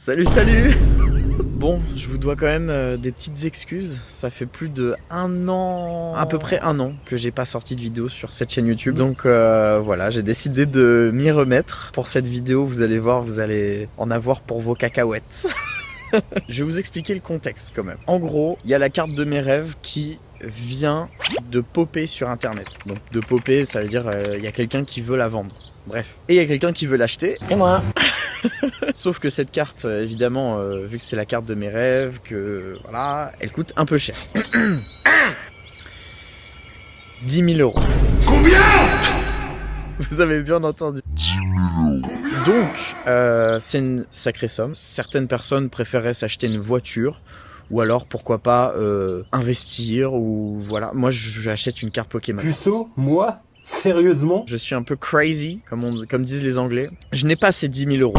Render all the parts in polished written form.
Salut, salut. Bon, je vous dois quand même des petites excuses. Ça fait plus de un an, à peu près un an, que j'ai pas sorti de vidéo sur cette chaîne YouTube. Donc voilà, j'ai décidé de m'y remettre. Pour cette vidéo, vous allez voir, vous allez en avoir pour vos cacahuètes. Je vais vous expliquer le contexte quand même. En gros, il y a la carte de mes rêves qui vient de popper sur internet. Donc de popper, ça veut dire il y a quelqu'un qui veut la vendre. Bref. Et il y a quelqu'un qui veut l'acheter. Et moi. Sauf que cette carte, évidemment, vu que c'est la carte de mes rêves, que voilà, elle coûte un peu cher. 10 000 €. Combien? Vous avez bien entendu. 10 000 €. Donc, c'est une sacrée somme. Certaines personnes préféraient s'acheter une voiture. Ou alors, pourquoi pas, investir, ou voilà. Moi, j'achète une carte Pokémon. Puceau, moi, sérieusement? Je suis un peu crazy, comme disent les Anglais. Je n'ai pas ces 10 000 €.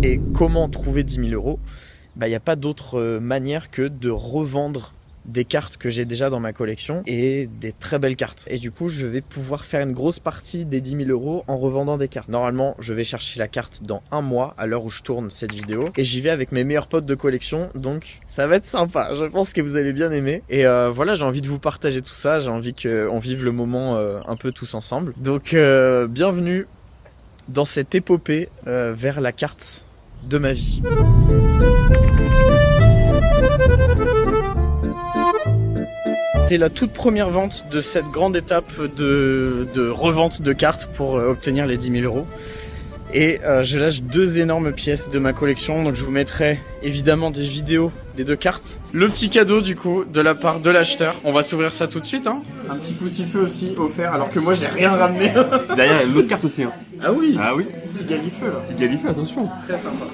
Et comment trouver 10 000 €? Bah, il n'y a pas d'autre manière que de revendre des cartes que j'ai déjà dans ma collection et des très belles cartes. Et du coup, je vais pouvoir faire une grosse partie des 10 000 € en revendant des cartes. Normalement, je vais chercher la carte dans un mois, à l'heure où je tourne cette vidéo. Et j'y vais avec mes meilleurs potes de collection, donc ça va être sympa. Je pense que vous allez bien aimer. Et voilà, j'ai envie de vous partager tout ça. J'ai envie qu'on vive le moment un peu tous ensemble. Donc, bienvenue dans cette épopée vers la carte de ma vie. C'est la toute première vente de cette grande étape de revente de cartes pour obtenir les 10 000 €. Et je lâche deux énormes pièces de ma collection, donc je vous mettrai évidemment des vidéos des deux cartes. Le petit cadeau du coup de la part de l'acheteur. On va s'ouvrir ça tout de suite, hein. Un petit poussifeu aussi offert, alors que moi j'ai rien ramené. Derrière, il y a l'autre carte aussi. Hein. Ah oui, Ah oui, petit galifeu là. petit galifeu, attention. Très sympa.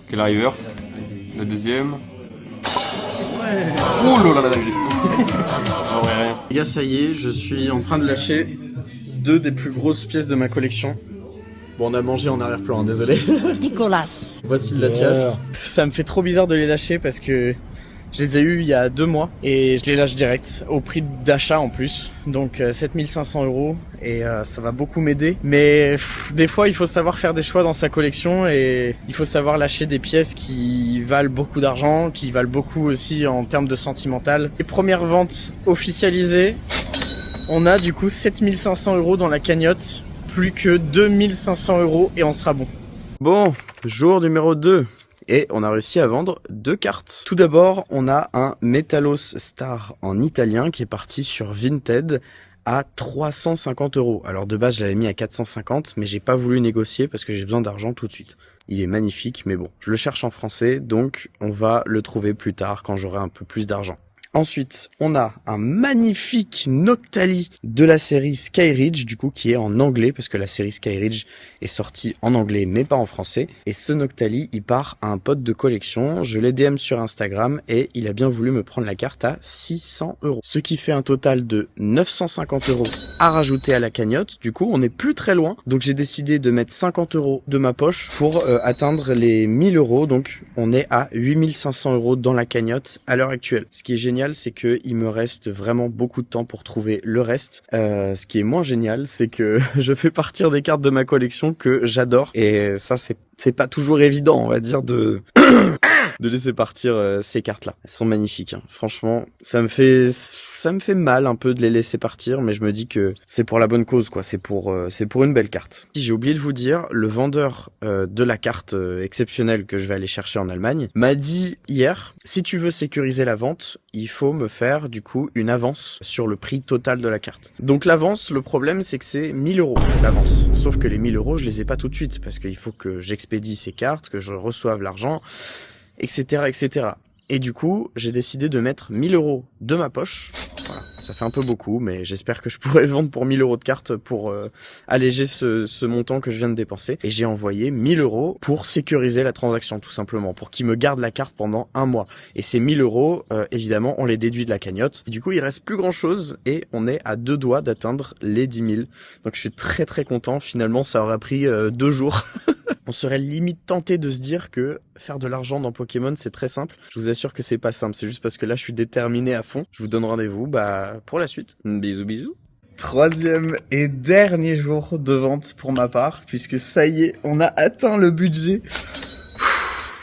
Ok, la reverse. La deuxième. Oh là là là, ah ouais, rien. Les gars, ça y est, je suis en train de lâcher deux des plus grosses pièces de ma collection. Bon, on a mangé en arrière-plan, hein, désolé. Nicolas. Voici de la tiasse. Ça me fait trop bizarre de les lâcher parce que je les ai eus il y a 2 mois et je les lâche direct au prix d'achat en plus. Donc 7 500 € et ça va beaucoup m'aider. Mais des fois il faut savoir faire des choix dans sa collection et il faut savoir lâcher des pièces qui valent beaucoup d'argent, qui valent beaucoup aussi en termes de sentimental. Les premières ventes officialisées, on a du coup 7 500 € dans la cagnotte, plus que 2 500 € et on sera bon. Bon, jour numéro 2. Et on a réussi à vendre 2 cartes. Tout d'abord, on a un Metalos Star en italien qui est parti sur Vinted à 350 €. Alors de base, je l'avais mis à 450, mais j'ai pas voulu négocier parce que j'ai besoin d'argent tout de suite. Il est magnifique, mais bon, je le cherche en français, donc on va le trouver plus tard quand j'aurai un peu plus d'argent. Ensuite, on a un magnifique Noctali de la série Skyridge, du coup, qui est en anglais, parce que la série Skyridge est sortie en anglais, mais pas en français. Et ce Noctali, il part à un pote de collection. Je l'ai DM sur Instagram et il a bien voulu me prendre la carte à 600 €. Ce qui fait un total de 950 € à rajouter à la cagnotte. Du coup, on n'est plus très loin. Donc, j'ai décidé de mettre 50 € de ma poche pour atteindre les 1000 €. Donc, on est à 8 500 € dans la cagnotte à l'heure actuelle. Ce qui est génial, c'est que il me reste vraiment beaucoup de temps pour trouver le reste. Ce qui est moins génial, c'est que je fais partir des cartes de ma collection que j'adore. Et ça, c'est pas toujours évident, on va dire, de laisser partir ces cartes-là. Elles sont magnifiques, hein. Franchement, ça me fait mal un peu de les laisser partir, mais je me dis que c'est pour la bonne cause, quoi. C'est pour une belle carte. Si j'ai oublié de vous dire, le vendeur de la carte exceptionnelle que je vais aller chercher en Allemagne m'a dit hier, si tu veux sécuriser la vente, il faut me faire du coup une avance sur le prix total de la carte. Donc l'avance, le problème c'est que c'est 1000 € l'avance. Sauf que les 1000 € je les ai pas tout de suite parce qu'il faut que j'expédie ces cartes, que je reçoive l'argent, etc., etc. Et du coup, j'ai décidé de mettre 1000 € de ma poche. Voilà, ça fait un peu beaucoup, mais j'espère que je pourrai vendre pour 1000 € de cartes pour alléger ce montant que je viens de dépenser. Et j'ai envoyé 1000 € pour sécuriser la transaction, tout simplement, pour qu'il me garde la carte pendant un mois. Et ces 1000 €, évidemment, on les déduit de la cagnotte. Et du coup, il reste plus grand chose et on est à 2 doigts d'atteindre les 10 000. Donc je suis très très content. Finalement, ça aura pris 2 jours. On serait limite tenté de se dire que faire de l'argent dans Pokémon, c'est très simple. Je vous assure que c'est pas simple. C'est juste parce que là, je suis déterminé à fond. Je vous donne rendez-vous pour la suite. Bisous bisous. Troisième et dernier jour de vente pour ma part, puisque ça y est, on a atteint le budget.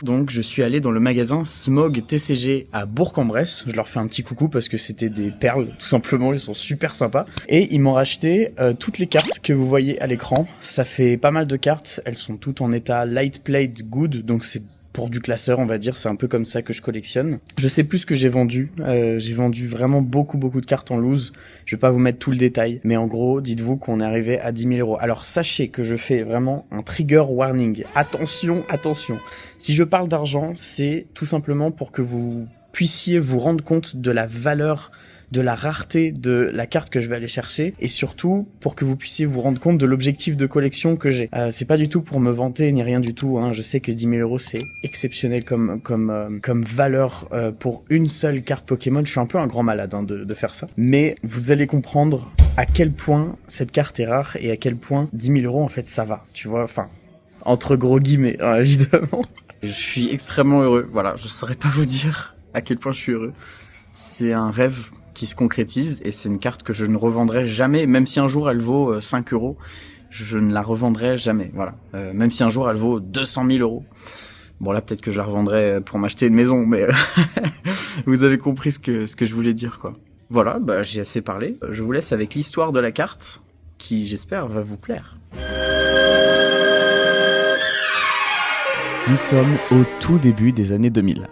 Donc je suis allé dans le magasin Smog TCG à Bourg-en-Bresse. Je leur fais un petit coucou parce que c'était des perles, tout simplement, ils sont super sympas. Et ils m'ont racheté toutes les cartes que vous voyez à l'écran. Ça fait pas mal de cartes, elles sont toutes en état light plate good, donc c'est pour du classeur, on va dire, c'est un peu comme ça que je collectionne. Je sais plus ce que j'ai vendu vraiment beaucoup de cartes en loose. Je vais pas vous mettre tout le détail, mais en gros, dites-vous qu'on est arrivé à 10 000 euros. Alors sachez que je fais vraiment un trigger warning. Attention. Si je parle d'argent, c'est tout simplement pour que vous puissiez vous rendre compte de la valeur, de la rareté de la carte que je vais aller chercher, et surtout pour que vous puissiez vous rendre compte de l'objectif de collection que j'ai. C'est pas du tout pour me vanter ni rien du tout, hein. Je sais que 10 000 euros c'est exceptionnel comme valeur pour une seule carte Pokémon. Je suis un peu un grand malade de faire ça, mais vous allez comprendre à quel point cette carte est rare et à quel point 10 000 euros en fait ça va, tu vois, enfin entre gros guillemets, hein, évidemment. Je suis extrêmement heureux, voilà, je saurais pas vous dire à quel point je suis heureux. C'est un rêve qui se concrétise et c'est une carte que je ne revendrai jamais, même si un jour elle vaut 5 euros, je ne la revendrai jamais, voilà. Même si un jour elle vaut 200 000 euros. Bon là peut-être que je la revendrai pour m'acheter une maison, mais vous avez compris ce que je voulais dire, quoi. Voilà, bah j'ai assez parlé, je vous laisse avec l'histoire de la carte, qui j'espère va vous plaire. Nous sommes au tout début des années 2000.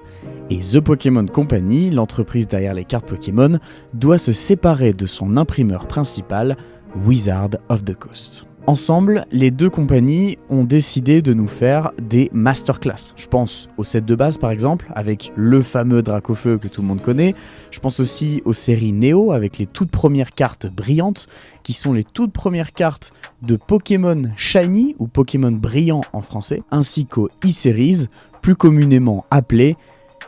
Et The Pokémon Company, l'entreprise derrière les cartes Pokémon, doit se séparer de son imprimeur principal, Wizard of the Coast. Ensemble, les deux compagnies ont décidé de nous faire des masterclass. Je pense au set de base par exemple, avec le fameux Dracofeu que tout le monde connaît. Je pense aussi aux séries Neo, avec les toutes premières cartes brillantes, qui sont les toutes premières cartes de Pokémon Shiny, ou Pokémon Brillant en français, ainsi qu'aux e-series, plus communément appelées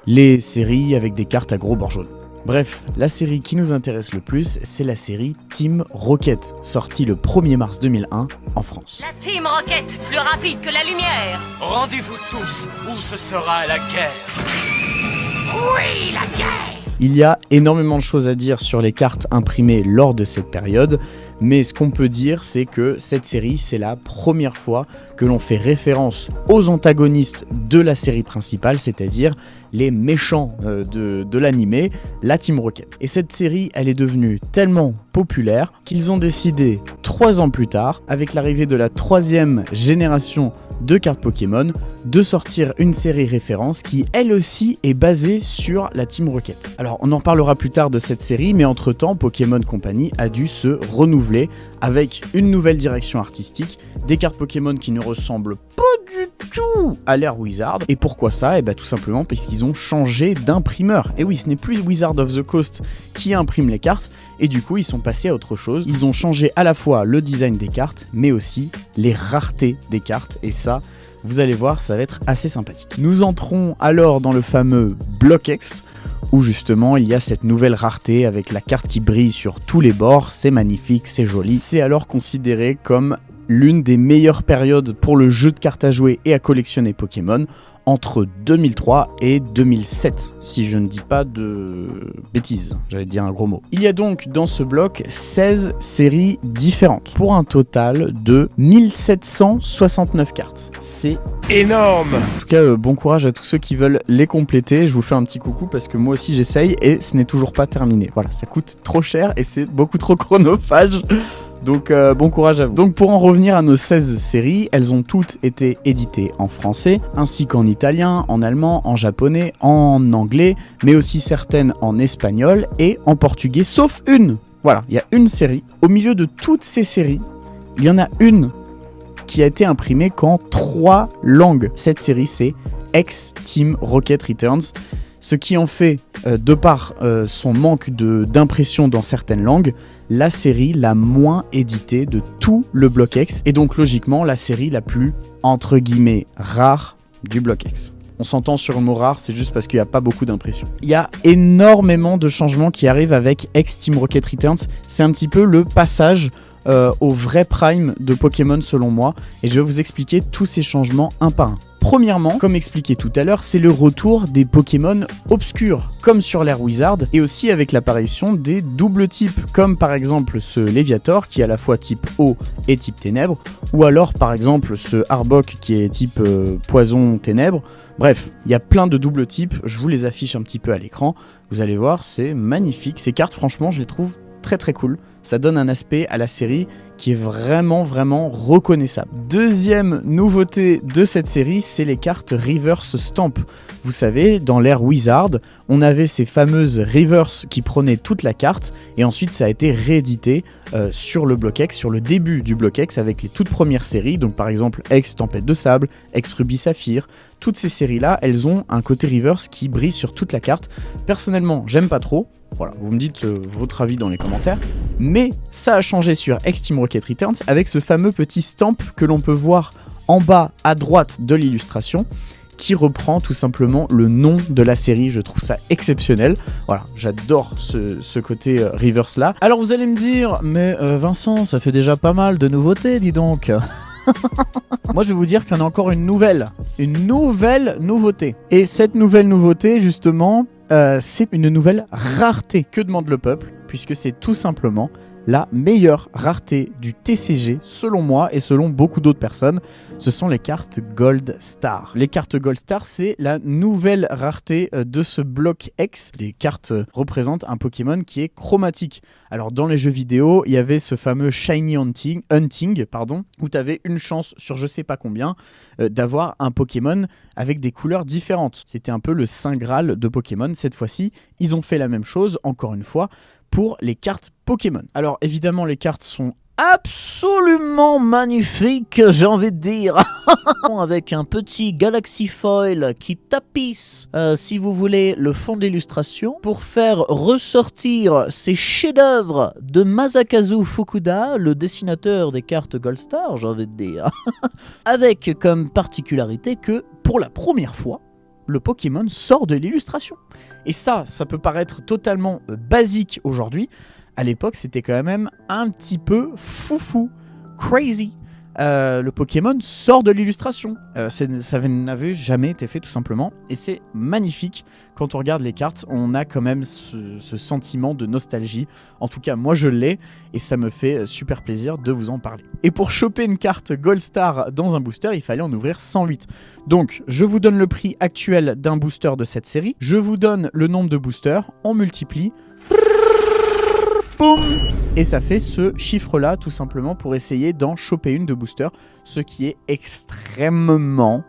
les séries avec des cartes à gros bords jaunes. Bref, la série qui nous intéresse le plus, c'est la série Team Rocket, sortie le 1er mars 2001 en France. La Team Rocket, plus rapide que la lumière. Rendez-vous tous, ou ce sera la guerre. Oui, la guerre. Il y a énormément de choses à dire sur les cartes imprimées lors de cette période, mais ce qu'on peut dire, c'est que cette série, c'est la première fois que l'on fait référence aux antagonistes de la série principale, c'est-à-dire les méchants de l'animé, la Team Rocket. Et cette série, elle est devenue tellement populaire qu'ils ont décidé, 3 ans plus tard, avec l'arrivée de la 3e génération de cartes Pokémon, de sortir une série référence qui, elle aussi, est basée sur la Team Rocket. Alors, on en parlera plus tard de cette série, mais entre-temps, Pokémon Company a dû se renouveler avec une nouvelle direction artistique, des cartes Pokémon qui ne ressemblent pas du tout à l'ère Wizard. Et pourquoi ça ? Tout simplement parce qu'ils ont changé d'imprimeur. Et oui, ce n'est plus Wizard of the Coast qui imprime les cartes, et du coup, ils sont passés à autre chose. Ils ont changé à la fois le design des cartes, mais aussi les raretés des cartes, et ça, vous allez voir, ça va être assez sympathique. Nous entrons alors dans le fameux Block X, où justement il y a cette nouvelle rareté avec la carte qui brille sur tous les bords, c'est magnifique, c'est joli. C'est alors considéré comme l'une des meilleures périodes pour le jeu de cartes à jouer et à collectionner Pokémon, entre 2003 et 2007, si je ne dis pas de bêtises, j'allais dire un gros mot. Il y a donc dans ce bloc 16 séries différentes, pour un total de 1769 cartes. C'est Énorme. En tout cas, bon courage à tous ceux qui veulent les compléter. Je vous fais un petit coucou parce que moi aussi j'essaye et ce n'est toujours pas terminé. Voilà, ça coûte trop cher et c'est beaucoup trop chronophage. Donc bon courage à vous. Donc pour en revenir à nos 16 séries, elles ont toutes été éditées en français, ainsi qu'en italien, en allemand, en japonais, en anglais, mais aussi certaines en espagnol et en portugais, sauf une. Voilà, il y a une série. Au milieu de toutes ces séries, il y en a une qui a été imprimée qu'en 3 langues. Cette série, c'est X-Team Rocket Returns. Ce qui en fait, de par son manque d'impression dans certaines langues, la série la moins éditée de tout le Block X, et donc logiquement la série la plus, entre guillemets, rare du Block X. On s'entend sur le mot rare, c'est juste parce qu'il n'y a pas beaucoup d'impression. Il y a énormément de changements qui arrivent avec X-Team Rocket Returns, c'est un petit peu le passage au vrai prime de Pokémon selon moi, et je vais vous expliquer tous ces changements un par un. premièrement, comme expliqué tout à l'heure, c'est le retour des Pokémon obscurs, comme sur l'ère Wizard, et aussi avec l'apparition des doubles types, comme par exemple ce Léviator qui est à la fois type eau et type ténèbres, ou alors par exemple ce Arbok qui est type poison ténèbres. Bref, il y a plein de doubles types, je vous les affiche un petit peu à l'écran, vous allez voir, c'est magnifique. Ces cartes, franchement, je les trouve très cool. Ça donne un aspect à la série qui est vraiment reconnaissable. Deuxième nouveauté de cette série, c'est les cartes Reverse Stamp. Vous savez, dans l'ère Wizard, on avait ces fameuses Reverse qui prenaient toute la carte, et ensuite ça a été réédité sur le Block X, sur le début du Block X, avec les toutes premières séries, donc par exemple X Tempête de Sable, X Ruby Saphir. Toutes ces séries-là, elles ont un côté Reverse qui brille sur toute la carte. Personnellement, j'aime pas trop. Voilà, vous me dites votre avis dans les commentaires. Mais ça a changé sur X-Team Rocket Returns avec ce fameux petit stamp que l'on peut voir en bas à droite de l'illustration, qui reprend tout simplement le nom de la série. Je trouve ça exceptionnel. Voilà, j'adore ce côté reverse là. Alors vous allez me dire, mais Vincent, ça fait déjà pas mal de nouveautés, dis donc. Moi je vais vous dire qu'il y en a encore une nouvelle nouveauté. Et cette nouvelle nouveauté justement, c'est une nouvelle rareté. Que demande le peuple? Puisque c'est tout simplement la meilleure rareté du TCG, selon moi et selon beaucoup d'autres personnes, ce sont les cartes Gold Star. Les cartes Gold Star, c'est la nouvelle rareté de ce bloc X. Les cartes représentent un Pokémon qui est chromatique. Alors dans les jeux vidéo, il y avait ce fameux Shiny Hunting, où tu avais une chance sur je sais pas combien d'avoir un Pokémon avec des couleurs différentes. C'était un peu le Saint Graal de Pokémon. Cette fois-ci, ils ont fait la même chose, encore une fois, pour les cartes Pokémon. Alors évidemment les cartes sont absolument magnifiques, j'ai envie de dire, avec un petit Galaxy Foil qui tapisse, si vous voulez, le fond d'illustration pour faire ressortir ces chefs-d'œuvre de Masakazu Fukuda, le dessinateur des cartes Gold Star, j'ai envie de dire, avec comme particularité que pour la première fois, le Pokémon sort de l'illustration. Et ça peut paraître totalement basique aujourd'hui. À l'époque, c'était quand même un petit peu foufou, crazy. Le Pokémon sort de l'illustration. Ça n'avait jamais été fait tout simplement. Et c'est magnifique. Quand on regarde les cartes, on a quand même ce sentiment de nostalgie. En tout cas, moi je l'ai. Et ça me fait super plaisir de vous en parler. Et pour choper une carte Gold Star dans un booster, il fallait en ouvrir 108. Donc, je vous donne le prix actuel d'un booster de cette série. Je vous donne le nombre de boosters. On multiplie. Boum! Et ça fait ce chiffre-là, tout simplement, pour essayer d'en choper une de booster, ce qui est extrêmement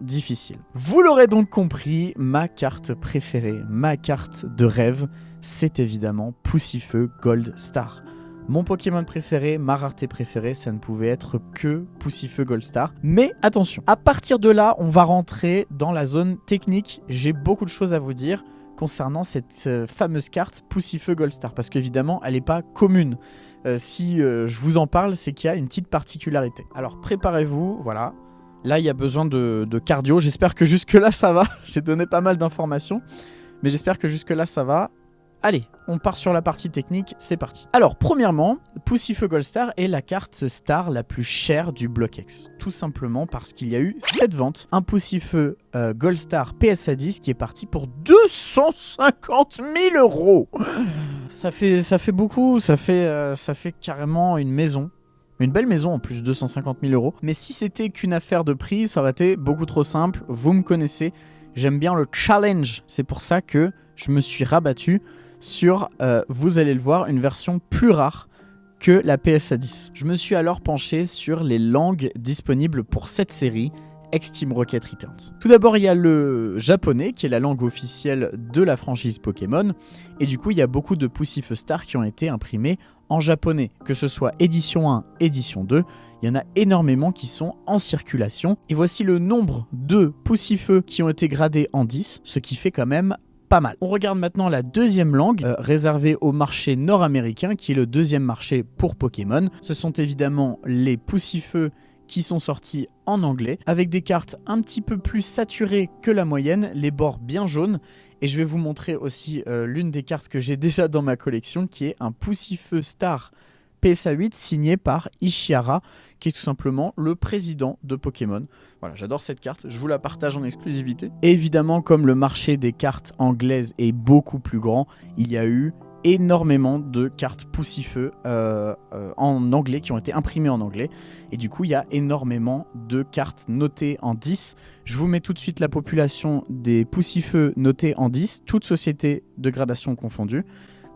difficile. Vous l'aurez donc compris, ma carte préférée, ma carte de rêve, c'est évidemment Poussifeu Gold Star. Mon Pokémon préféré, ma rareté préférée, ça ne pouvait être que Poussifeu Gold Star. Mais attention, à partir de là, on va rentrer dans la zone technique. J'ai beaucoup de choses à vous dire concernant cette fameuse carte Poussifeu Gold Star, parce qu'évidemment elle n'est pas commune. Si je vous en parle, c'est qu'il y a une petite particularité. Alors préparez-vous, voilà, là il y a besoin de cardio, j'espère que jusque là ça va. J'ai donné pas mal d'informations, mais j'espère que jusque là ça va. Allez, on part sur la partie technique, c'est parti. Alors, premièrement, Poussifeu Gold Star est la carte star la plus chère du Block X. Tout simplement parce qu'il y a eu 7 ventes. Un Poussifeu Gold Star PSA 10 qui est parti pour 250 000 €. Ça fait beaucoup, ça fait carrément une maison. Une belle maison en plus, 250 000 €. Mais si c'était qu'une affaire de prix, ça aurait été beaucoup trop simple. Vous me connaissez, j'aime bien le challenge. C'est pour ça que je me suis rabattu sur, vous allez le voir, une version plus rare que la PSA 10. Je me suis alors penché sur les langues disponibles pour cette série, X-Team Rocket Returns. Tout d'abord, il y a le japonais, qui est la langue officielle de la franchise Pokémon, et du coup, il y a beaucoup de Poussifeu Star qui ont été imprimés en japonais, que ce soit édition 1, édition 2, il y en a énormément qui sont en circulation. Et voici le nombre de Poussifeu qui ont été gradés en 10, ce qui fait quand même pas mal. On regarde maintenant la deuxième langue, réservée au marché nord-américain, qui est le deuxième marché pour Pokémon. Ce sont évidemment les Poussifeu qui sont sortis en anglais, avec des cartes un petit peu plus saturées que la moyenne, les bords bien jaunes. Et je vais vous montrer aussi l'une des cartes que j'ai déjà dans ma collection, qui est un Poussifeu Star PSA 8 signé par Ishihara, qui est tout simplement le président de Pokémon. Voilà, j'adore cette carte, je vous la partage en exclusivité. Et évidemment, comme le marché des cartes anglaises est beaucoup plus grand, il y a eu énormément de cartes Poussifeu en anglais qui ont été imprimées en anglais, et du coup il y a énormément de cartes notées en 10. Je vous mets tout de suite la population des Poussifeu notées en 10, toutes sociétés de gradation confondues.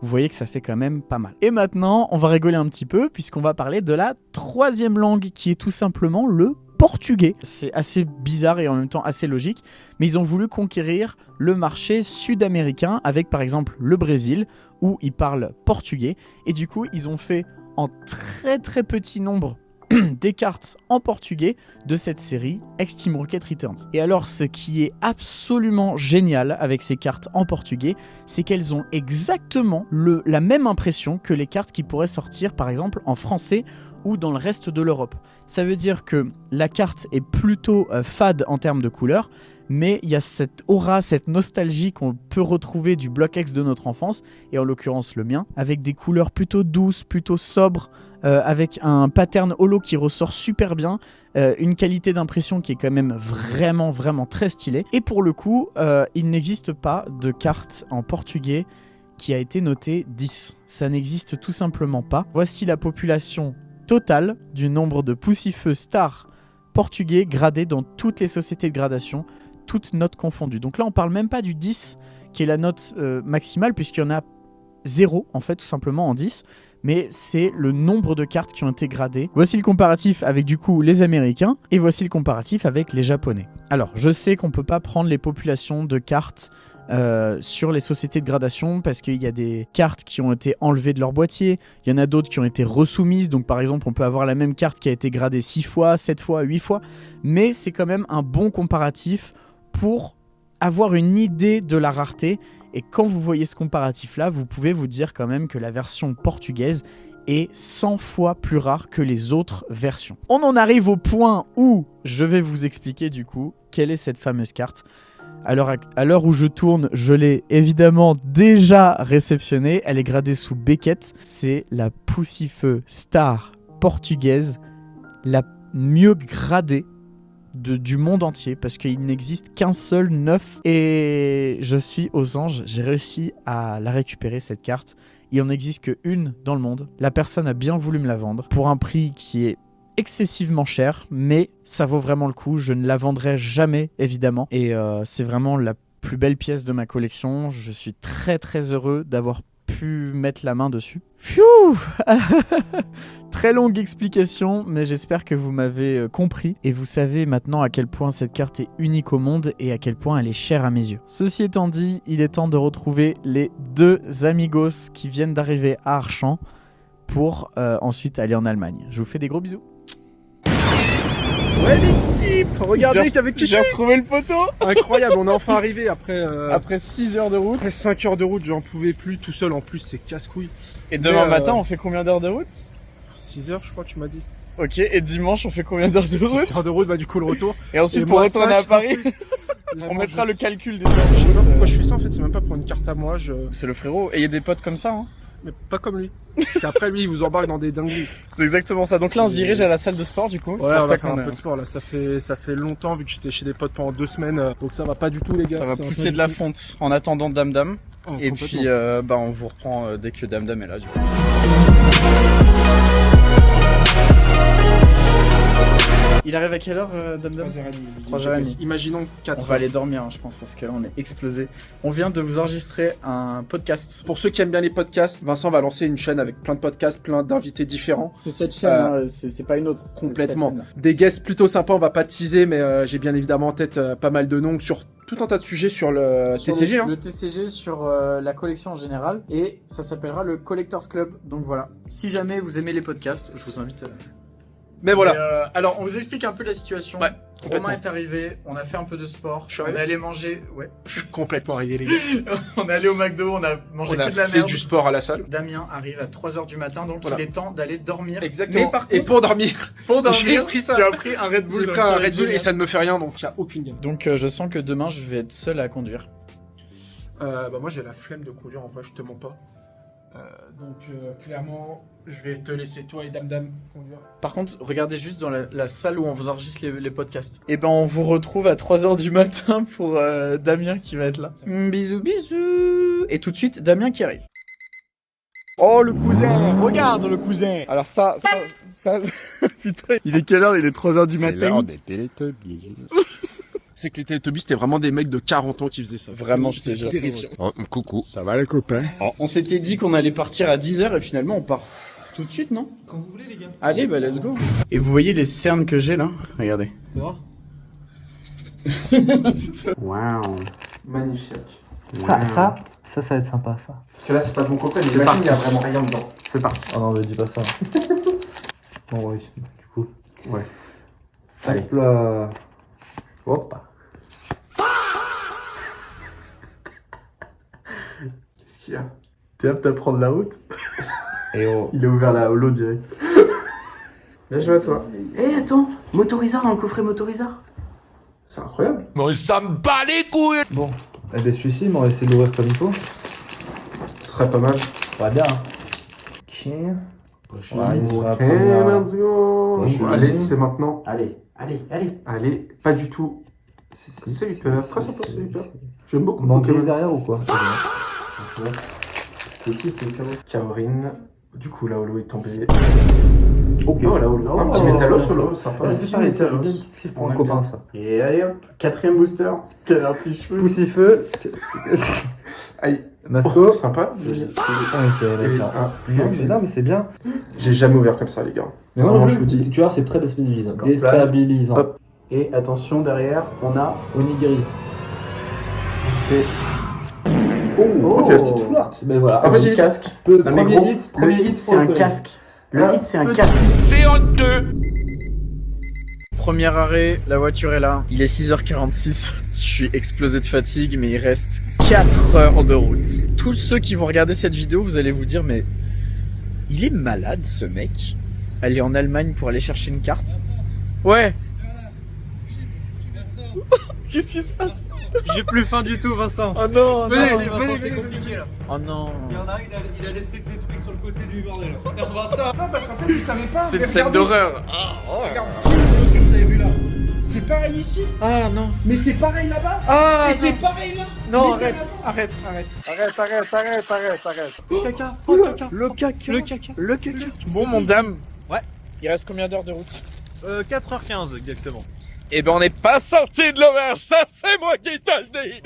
Vous voyez que ça fait quand même pas mal. Et maintenant on va rigoler un petit peu puisqu'on va parler de la troisième langue qui est tout simplement le portugais. C'est assez bizarre et en même temps assez logique, mais ils ont voulu conquérir le marché sud-américain avec par exemple le Brésil où ils parlent portugais, et du coup ils ont fait en très très petit nombre des cartes en portugais de cette série X-Team Rocket Returns. Et alors ce qui est absolument génial avec ces cartes en portugais, c'est qu'elles ont exactement la même impression que les cartes qui pourraient sortir par exemple en français ou dans le reste de l'Europe. Ça veut dire que la carte est plutôt fade en termes de couleurs, mais il y a cette aura, cette nostalgie qu'on peut retrouver du bloc X de notre enfance, et en l'occurrence le mien, avec des couleurs plutôt douces, plutôt sobres, avec un pattern holo qui ressort super bien, une qualité d'impression qui est quand même vraiment très stylée. Et pour le coup, il n'existe pas de carte en portugais qui a été notée 10. Ça n'existe tout simplement pas. Voici la population totale du nombre de Poussifeu stars portugais gradés dans toutes les sociétés de gradation, toutes notes confondues. Donc là on parle même pas du 10 qui est la note maximale, puisqu'il y en a 0 en fait tout simplement en 10, mais c'est le nombre de cartes qui ont été gradées. Voici le comparatif avec du coup les Américains, et voici le comparatif avec les Japonais. Alors je sais qu'on peut pas prendre les populations de cartes sur les sociétés de gradation, parce qu'il y a des cartes qui ont été enlevées de leur boîtier, il y en a d'autres qui ont été resoumises, donc par exemple on peut avoir la même carte qui a été gradée 6 fois, 7 fois, 8 fois, mais c'est quand même un bon comparatif pour avoir une idée de la rareté. Et quand vous voyez ce comparatif là, vous pouvez vous dire quand même que la version portugaise est 100 fois plus rare que les autres versions. On en arrive au point où je vais vous expliquer du coup quelle est cette fameuse carte. À l'heure où je tourne, je l'ai évidemment déjà réceptionnée. Elle est gradée sous Beckett. C'est la Poussifeu Star portugaise, la mieux gradée du monde entier, parce qu'il n'existe qu'un seul 9. Et je suis aux anges, j'ai réussi à la récupérer cette carte. Il n'en existe qu'une dans le monde. La personne a bien voulu me la vendre pour un prix qui est excessivement cher, mais ça vaut vraiment le coup. Je ne la vendrai jamais évidemment, et c'est vraiment la plus belle pièce de ma collection. Je suis très heureux d'avoir pu mettre la main dessus. Pfiou. Très longue explication, mais j'espère que vous m'avez compris, et vous savez maintenant à quel point cette carte est unique au monde et à quel point elle est chère à mes yeux. Ceci étant dit, il est temps de retrouver les deux amigos qui viennent d'arriver à Archamps pour ensuite aller en Allemagne. Je vous fais des gros bisous. Ouais l'équipe, regardez qu'avec qui j'ai retrouvé le poteau. Incroyable, on est enfin arrivé après Après 6 heures de route. après 5 heures de route, j'en pouvais plus tout seul, en plus c'est casse-couille. Et demain Mais, matin, on fait combien d'heures de route? 6 heures je crois tu m'as dit. Ok, et dimanche, on fait combien d'heures de 6 route? heures de route, bah du coup le retour. Et ensuite, Et pour moi, retourner à 5, Paris, on Vraiment, mettra je le sais- calcul des Je sais heures. pas pourquoi je fais ça en fait, c'est même pas pour une carte à moi, C'est le frérot. Et il y a des potes comme ça, hein. mais pas comme lui. Parce qu'après lui il vous embarque dans des dingueries. C'est exactement ça. Donc là, on se dirige à la salle de sport, du coup. Ouais, C'est on pour va ça faire qu'on un est... peu de sport là, ça fait longtemps vu que j'étais chez des potes pendant 2 semaines, donc ça va pas du tout les gars. Ça va va pousser pas de du la tout. fonte en attendant Dame Dame. Oh, Et complètement. puis, on vous reprend dès que Dame Dame est là, du coup. Il arrive à quelle heure, Dame Dame? 3h30. 3h30. Imaginons 4 On va aller dormir, hein, je pense, parce que là, on est explosé. On vient de vous enregistrer un podcast. Pour ceux qui aiment bien les podcasts, Vincent va lancer une chaîne avec plein de podcasts, plein d'invités différents. C'est cette chaîne, hein, c'est pas une autre. Complètement. Des guests plutôt sympas, on va pas teaser, mais j'ai bien évidemment en tête pas mal de noms sur tout un tas de sujets sur le TCG. Le TCG, sur la collection en général, et ça s'appellera le Collectors Club. Donc voilà, si jamais vous aimez les podcasts, je vous invite. Mais voilà. Alors, on vous explique un peu la situation. Ouais, Romain complètement. est arrivé, on a fait un peu de sport, Je suis on arrivé est allé manger, ouais. Je suis complètement arrivé les gars. On est allé au McDo, on a mangé On que a de la fait merde. du sport à la salle. Damien arrive à 3h du matin, donc Voilà. il est temps d'aller dormir. Exactement. Mais par Et contre, pour dormir, pour dormir, j'ai pris ça. tu as pris un Red Bull. j'ai donc pris ça un va être Red Bull et génial. ça ne me fait rien, donc il y a aucune gamme. Donc je sens que demain, je vais être seul à conduire. Bah moi j'ai la flemme de conduire en vrai, je te mens pas. Clairement, je vais te laisser toi et Dame conduire. Par contre, regardez juste dans la salle où on vous enregistre les podcasts. Et ben on vous retrouve à 3h du matin pour Damien qui va être là. Bisous bisous. Et tout de suite Damien qui arrive. Oh le cousin, regarde le cousin. Alors ça putain, il est quelle heure? Il est 3h du matin. C'est l'heure des Teletubbies. C'est que les Teletubbies, c'était vraiment des mecs de 40 ans qui faisaient ça. Vraiment, je te jure. Terrifiant. Oh, coucou. Ça va les copains? On s'était dit qu'on allait partir à 10h et finalement on part tout de suite, non? Quand vous voulez, les gars. Allez, bah let's go. Et vous voyez les cernes que j'ai là? Regardez. Waouh. Magnifique. Ça va être sympa, ça. Parce que là, c'est pas de mon côté, mais C'est parti. il y a vraiment rien dedans. C'est parti. Oh non, mais dis pas ça. Bon, oui, du coup. Ouais. Allez. Hop là. Hop. Qu'est-ce qu'il y a? T'es apte à prendre la route? Et oh. Il a ouvert la holo direct. Bien joué à toi. Eh attends, motoriseur dans le coffret motoriseur. C'est incroyable. Bon, ça me bat les couilles. Bon. Eh ben, celui-ci, on va essayer de l'ouvrir comme il faut. Ce serait pas mal. Ça va bien, hein. Ok. Ouais, sur la Ok, première. let's go. Bon, Allez, bon. c'est maintenant. Allez. Allez, pas du tout. C'est hyper, très sympa, c'est hyper. J'aime beaucoup Manquer Pokémon. derrière ou quoi? C'est qui, c'est Kaorin. Du coup, la holo est tombée. Ok. Oh, la holo. Un petit métallos solo, sympa. Ouais, c'est pareil, ça joue métallos. bien une petite fille pour On un aime copain, bien. ça. Et allez hop, 4ème booster. Quel artichaut. Poussifeu. Aïe. Masco. Oh, sympa. Ok, Et d'accord. un Non, mais c'est bien. J'ai jamais ouvert comme ça, les gars. Mais moi, Vraiment, non je vous plus, dis. tu vois, c'est très déstabilisant. D'accord. Déstabilisant. Hop. Et attention, derrière, on a. Onigiri. Oh, ok, la petite flotte. Mais voilà. Ah, petit casque. Peu, Non, mais premier gros, hit, le premier hit, hit, c'est un casque. Le hit, c'est un casque. C'est honteux. Premier arrêt, la voiture est là. Il est 6h46. Je suis explosé de fatigue, mais il reste 4 heures de route. Tous ceux qui vont regarder cette vidéo, vous allez vous dire, mais il est malade ce mec. Aller en Allemagne pour aller chercher une carte. Ouais. Qu'est-ce qui se passe? J'ai plus faim du tout, Vincent. Oh non, Vas-y, Vincent, c'est compliqué là. Oh non. Il y en a un, il a laissé le esprit sur le côté du bordel. Non, Vincent. Non, parce qu'en fait, tu savais pas. C'est une mais scène regardez. d'horreur. Regarde, l'autre que vous avez vu là. C'est pareil ici, Ah non. mais c'est pareil là-bas. Ah Et non. c'est pareil là. Non, Littéralement. arrête. Caca. Le caca. Le caca. Le caca. Bon, mon dame. Ouais. Il reste combien d'heures de route? 4h15 exactement. Eh ben, on n'est pas sorti de l'auberge, ça c'est moi qui te le dis.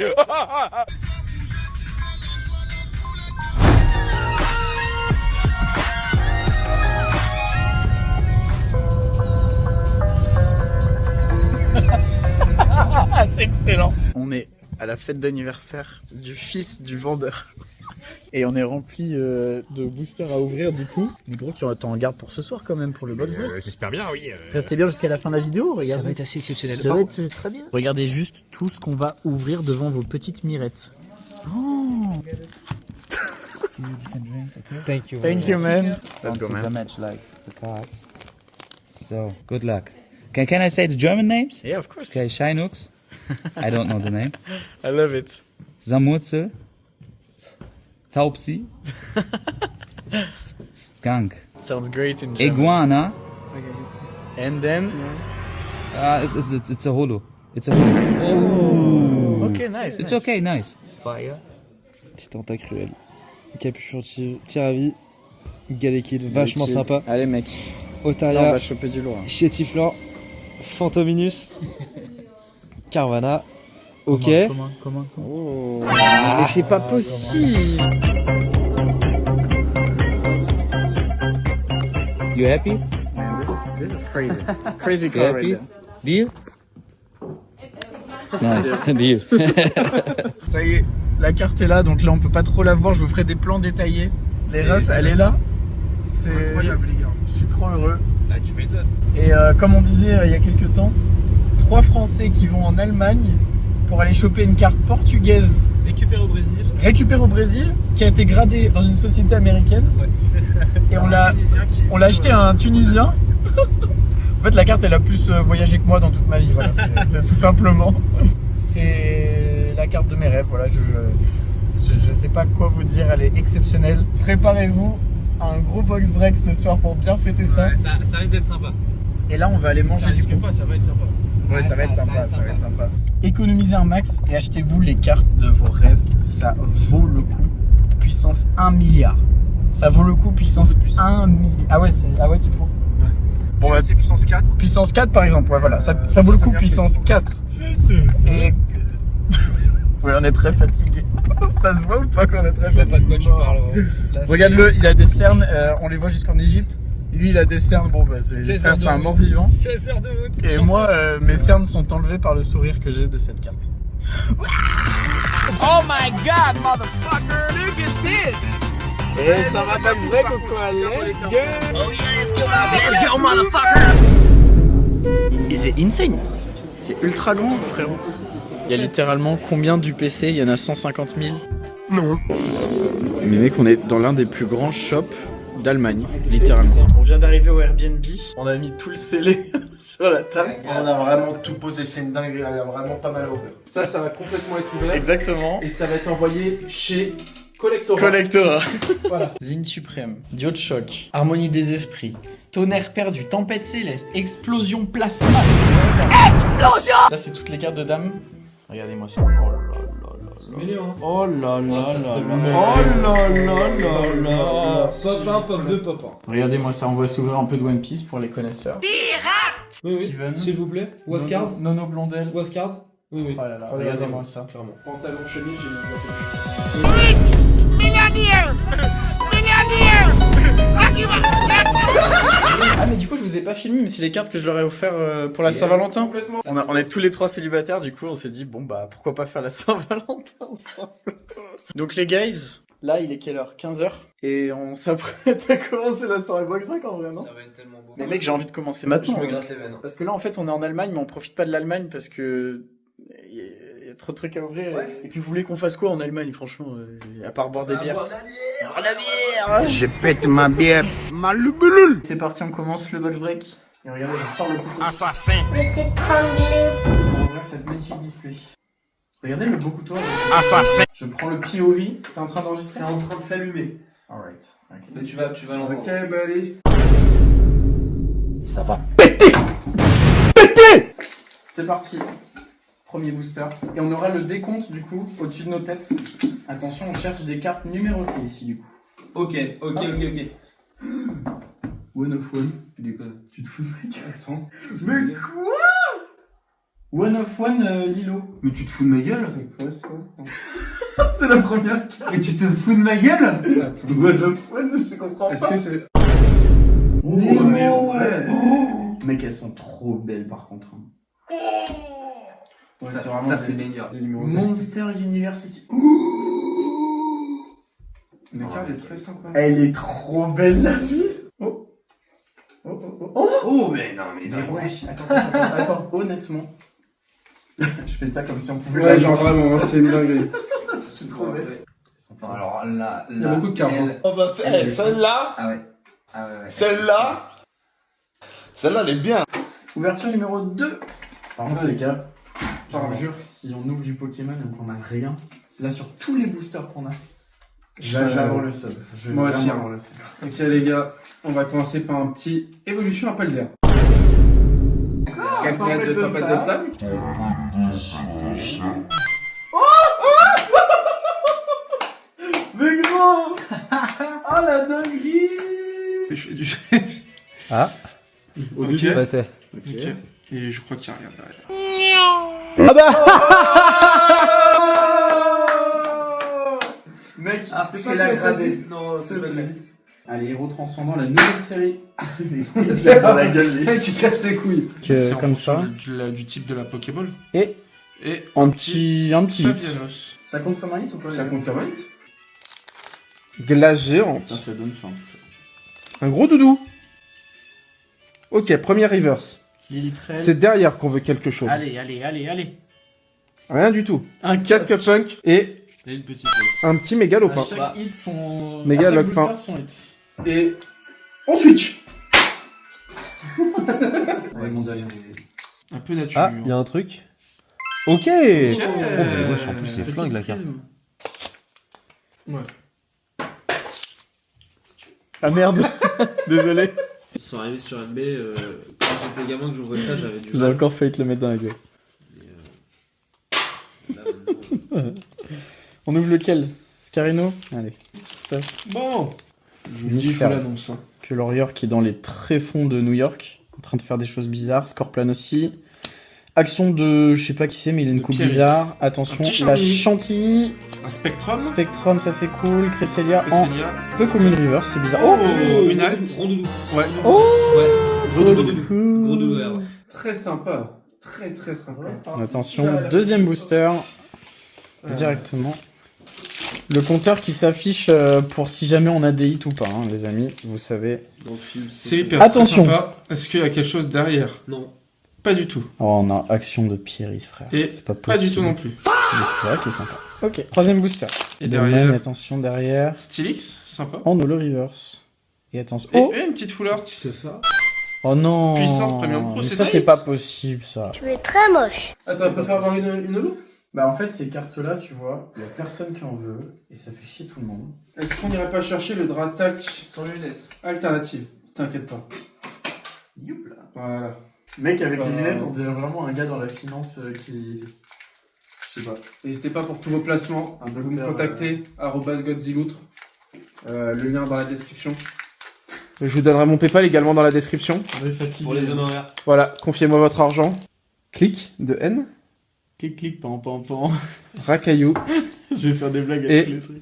C'est excellent. On est à la fête d'anniversaire du fils du vendeur. Et on est rempli de boosters à ouvrir du coup. Mais gros, tu t'en gardes pour ce soir quand même pour le box break. J'espère bien, oui. Restez bien jusqu'à la fin de la vidéo, regardez. Ça va être assez exceptionnel. Ça va être très bien. Regardez juste tout ce qu'on va ouvrir devant vos petites mirettes. Oh. Thank you. Thank you, man. Let's go, man. Match, like the cards. So, good luck. Can I say the German names? Yeah, of course. Okay, Scheinux. I don't know the name. I love it. Samurzel. Taubsi. Skunk. Sounds great in German. Iguana. And then... It's a holo. It's a holo. Okay, nice. It's nice. okay, nice. Fire. Petit tentacruel. Capuchon Tiravi. Galekid, vachement Kid. sympa. Allez, mec. Là, on Otaria, va choper du lourd. Hein. Chétiflor, Fantominus, Carvana. Ok. Comment? Oh. Mais c'est pas possible. You happy? Man, this is crazy. Crazy You car happy? right Deal? Nice. Deal. Ça y est, la carte est là, donc là on peut pas trop la voir, je vous ferai des plans détaillés. Les refs, elle est là. C'est Incroyable, les gars. Je suis trop heureux. Ah, tu m'étonnes. Et comme on disait il y a quelques temps, 3 Français qui vont en Allemagne pour aller choper une carte portugaise Récupéré au Brésil. récupérée au Brésil, qui a été gradée dans une société américaine. Et on l'a acheté à un Tunisien. En fait, la carte, elle a plus voyagé que moi dans toute ma vie. Voilà, c'est tout simplement. C'est la carte de mes rêves. Voilà, Je sais pas quoi vous dire, elle est exceptionnelle. Préparez-vous à un gros box break ce soir pour bien fêter ça. Ça risque d'être sympa. Et là, on va aller manger du coup. Pas, ça va être sympa. Ouais, ça va être sympa. Économisez un max et achetez-vous les cartes de vos rêves. Ça vaut le coup. Puissance 1 milliard. Ça vaut le coup, puissance 1 milliard. Ah ouais, tu trouves? Bon, bah, c'est puissance 4. Puissance 4 par exemple, ouais, voilà. Ça vaut le coup, puissance 4. Et. Ouais, on est très fatigué. Ça se voit ou pas qu'on est très fatigué? Je sais pas de quoi tu parles. Regarde-le, il a des cernes, on les voit jusqu'en Égypte. Lui, il a des cernes, bon bah c'est un mort vivant. 16 heures de route. Et moi, mes cernes sont enlevées par le sourire que j'ai de cette carte. Oh my god, motherfucker, look at this! Et ça va pas break ou quoi? Let's go! Oh yeah, let's go, motherfucker! Et c'est insane! C'est ultra grand, frérot. Il y a littéralement combien du PC? Il y en a 150 000? Non. Mais mec, on est dans l'un des plus grands shops d'Allemagne, littéralement. On vient d'arriver au Airbnb, on a mis tout le scellé sur la table. On a vraiment tout posé, c'est une dinguerie, elle a vraiment pas mal à ouvrir. Ça va complètement être ouvert. Exactement. Et ça va être envoyé chez Collectora. Collectora. Voilà. Zine suprême, diode de choc, harmonie des esprits, tonnerre perdu, tempête céleste, explosion plasma. Explosion! Là, c'est toutes les cartes de dames. Regardez-moi ça. Oh là là là. Oh là là là. Pop 1, pop 2, pop 1. Regardez-moi ça, on va s'ouvrir un peu de One Piece pour les connaisseurs. Oui, Steven. s'il vous plaît. Wascard. Nono Blondel. Wascard. Oui, oui. Oh là là, regardez-moi ça. Clairement. Pantalon chemise, j'ai mis Ah mais du coup je vous ai pas filmé, mais c'est les cartes que je leur ai offert pour la Saint-Valentin. complètement. On est tous les trois célibataires, du coup on s'est dit bon bah pourquoi pas faire la Saint-Valentin ensemble. Donc les guys, là il est quelle heure? 15h. Et on s'apprête à commencer la soirée box break en vrai, non? Ça va être tellement beau. Mais mec j'ai envie de commencer maintenant. Je me gratte les veines. Parce que là en fait on est en Allemagne mais on profite pas de l'Allemagne parce que il y a trop de trucs à ouvrir. Ouais. Et puis vous voulez qu'on fasse quoi en Allemagne franchement, à part boire des bières? Boire la bière. Je pète ma bière, ma lubulule. C'est parti, on commence le box break. Et regardez, je sors le couteau Assassin! pour ouvrir cette magnifique display. Regardez le beau couteau. Assassin! Je prends le POV, c'est en train d'enregistrer. C'est en train de s'allumer. Alright. Ok. Mais tu vas l'entendre. Ok, bah allez. C'est parti. Premier booster. Et on aura le décompte du coup au-dessus de nos têtes. Attention, on cherche des cartes numérotées ici du coup. Ok. One of one. Tu déconnes. Tu te fous de ma gueule? Attends. Mais quoi? One of one Lilo. Mais tu te fous de ma gueule? C'est quoi ça? C'est la première carte. Mais tu te fous de ma gueule? Attends. One of one, je comprends Est-ce pas. que c'est. Nemo, ouais. Mec, elles sont trop belles par contre. Ouais, c'est vraiment Ça, des- c'est meilleur. Monster University. La carte est très sympa. Elle est trop belle la vie. Oh. Oh, mais non, mais Mais wesh, attends, honnêtement. Je fais ça comme si on pouvait Ouais, genre vraiment, c'est une dinguerie. C'est trop bête. Alors là. Il y a beaucoup de cartes. elle- Oh bah celle-là, Ah ouais. Ouais. Celle-là, elle est bien. ouverture numéro 2. Par contre les gars, je vous jure, si on ouvre du Pokémon et qu'on a rien, c'est là sur tous les boosters qu'on a. Je vais avoir le seum. Je vais Moi vraiment aussi, avoir le seum. Ok les gars, on va commencer par un petit évolution à Palder. Tempête de Tempête de sable. Mais gros. Oh la dinguerie. Je fais du Ah, Ok. peut-être. Ok. Et je crois qu'il n'y a rien derrière. Mec, c'est fais pas la que ça gradée. dit. Non, s'il te c'est plaît. pas Allez, Héros Transcendant, la nouvelle série. Il se lève dans la gueule, tu casses les couilles. Que, comme ça. Du type de la Pokéball. Et Et un petit. Fabianos. Ça compte comme un hit ou pas? Ça compte comme un hit. Glace géante. Putain, ça donne faim tout ça. Un gros doudou. Ok, première reverse. Lilitrel. C'est derrière qu'on veut quelque chose. Allez. Rien du tout. Un Casque punk et Et une petite. un petit À mégalopin. chaque hit, son. Méga à chaque lock-pain. booster, son hit. Et on switch. Ouais, mon deuil. Un peu nature. Ah, il y a un truc. Ok. Oh, mais wesh, en plus, c'est flingue la carte. Ouais. Ah merde. Désolé. Ils sont arrivés sur NB, quand j'étais gamin que j'ouvrais ça, j'avais du J'ai mal. encore failli te le mettre dans la gueule. Là, maintenant, On ouvre lequel? Scarino? Allez. Qu'est-ce qui se passe? Bon. Je vous le dis, je Mystère. vous l'annonce. Hein. Que Lorior qui est dans les tréfonds de New York, en train de faire des choses bizarres. Scorpion aussi. Action de, je sais pas qui c'est, mais il a une De coupe Pieris. bizarre. Attention, Un petit la Chantilly. Chantilly. Un Spectrum. Spectrum, ça c'est cool. Cresselia en Cresselia. peu comme une reverse, c'est bizarre. Oh, une halte. Gros doudou. Ouais. Oh Ouais. Gros doudou. Gros doudou vert. Très sympa. Très très sympa. Attention, deuxième booster. Directement. Le compteur qui s'affiche pour si jamais on a des hits ou pas, hein, les amis, vous savez. Dans le film. C'est hyper Attention. très sympa. Est-ce qu'il y a quelque chose derrière? Non. Pas du tout. Oh, on a action de Pieris, frère. Et C'est pas pas du possible. tout non plus. Mais c'est vrai qu'il est sympa. Ok, troisième booster. Et De derrière, même, attention derrière. Stylix, sympa. En holo reverse. Et attention. Et, Oh, et une petite full art. C'est ça. oh non. Puissance Premium Pro, Mais c'est ça, des c'est hits. pas possible, ça. Tu es très moche. Attends, on peut faire avoir une holo? Bah, en fait, ces cartes-là, tu vois, il y a personne qui en veut. Et ça fait chier tout le monde. Est-ce qu'on irait pas chercher le Dratak Sans lunettes. alternative? T'inquiète pas. Youpla. Voilà. Mec, avec les Euh, lunettes, on dirait vraiment un gars dans la finance qui. Je sais pas. N'hésitez pas pour tous vos placements. Un Vous me docteur, contactez, @godziloutre. Le lien dans la description. Je vous donnerai mon PayPal également dans la description. On est fatigué. Pour les honoraires. Voilà, confiez-moi votre argent. Clic de N, Clic, clic, pan, pan, pan. Racaillou, Je vais faire des blagues Et- avec les trucs.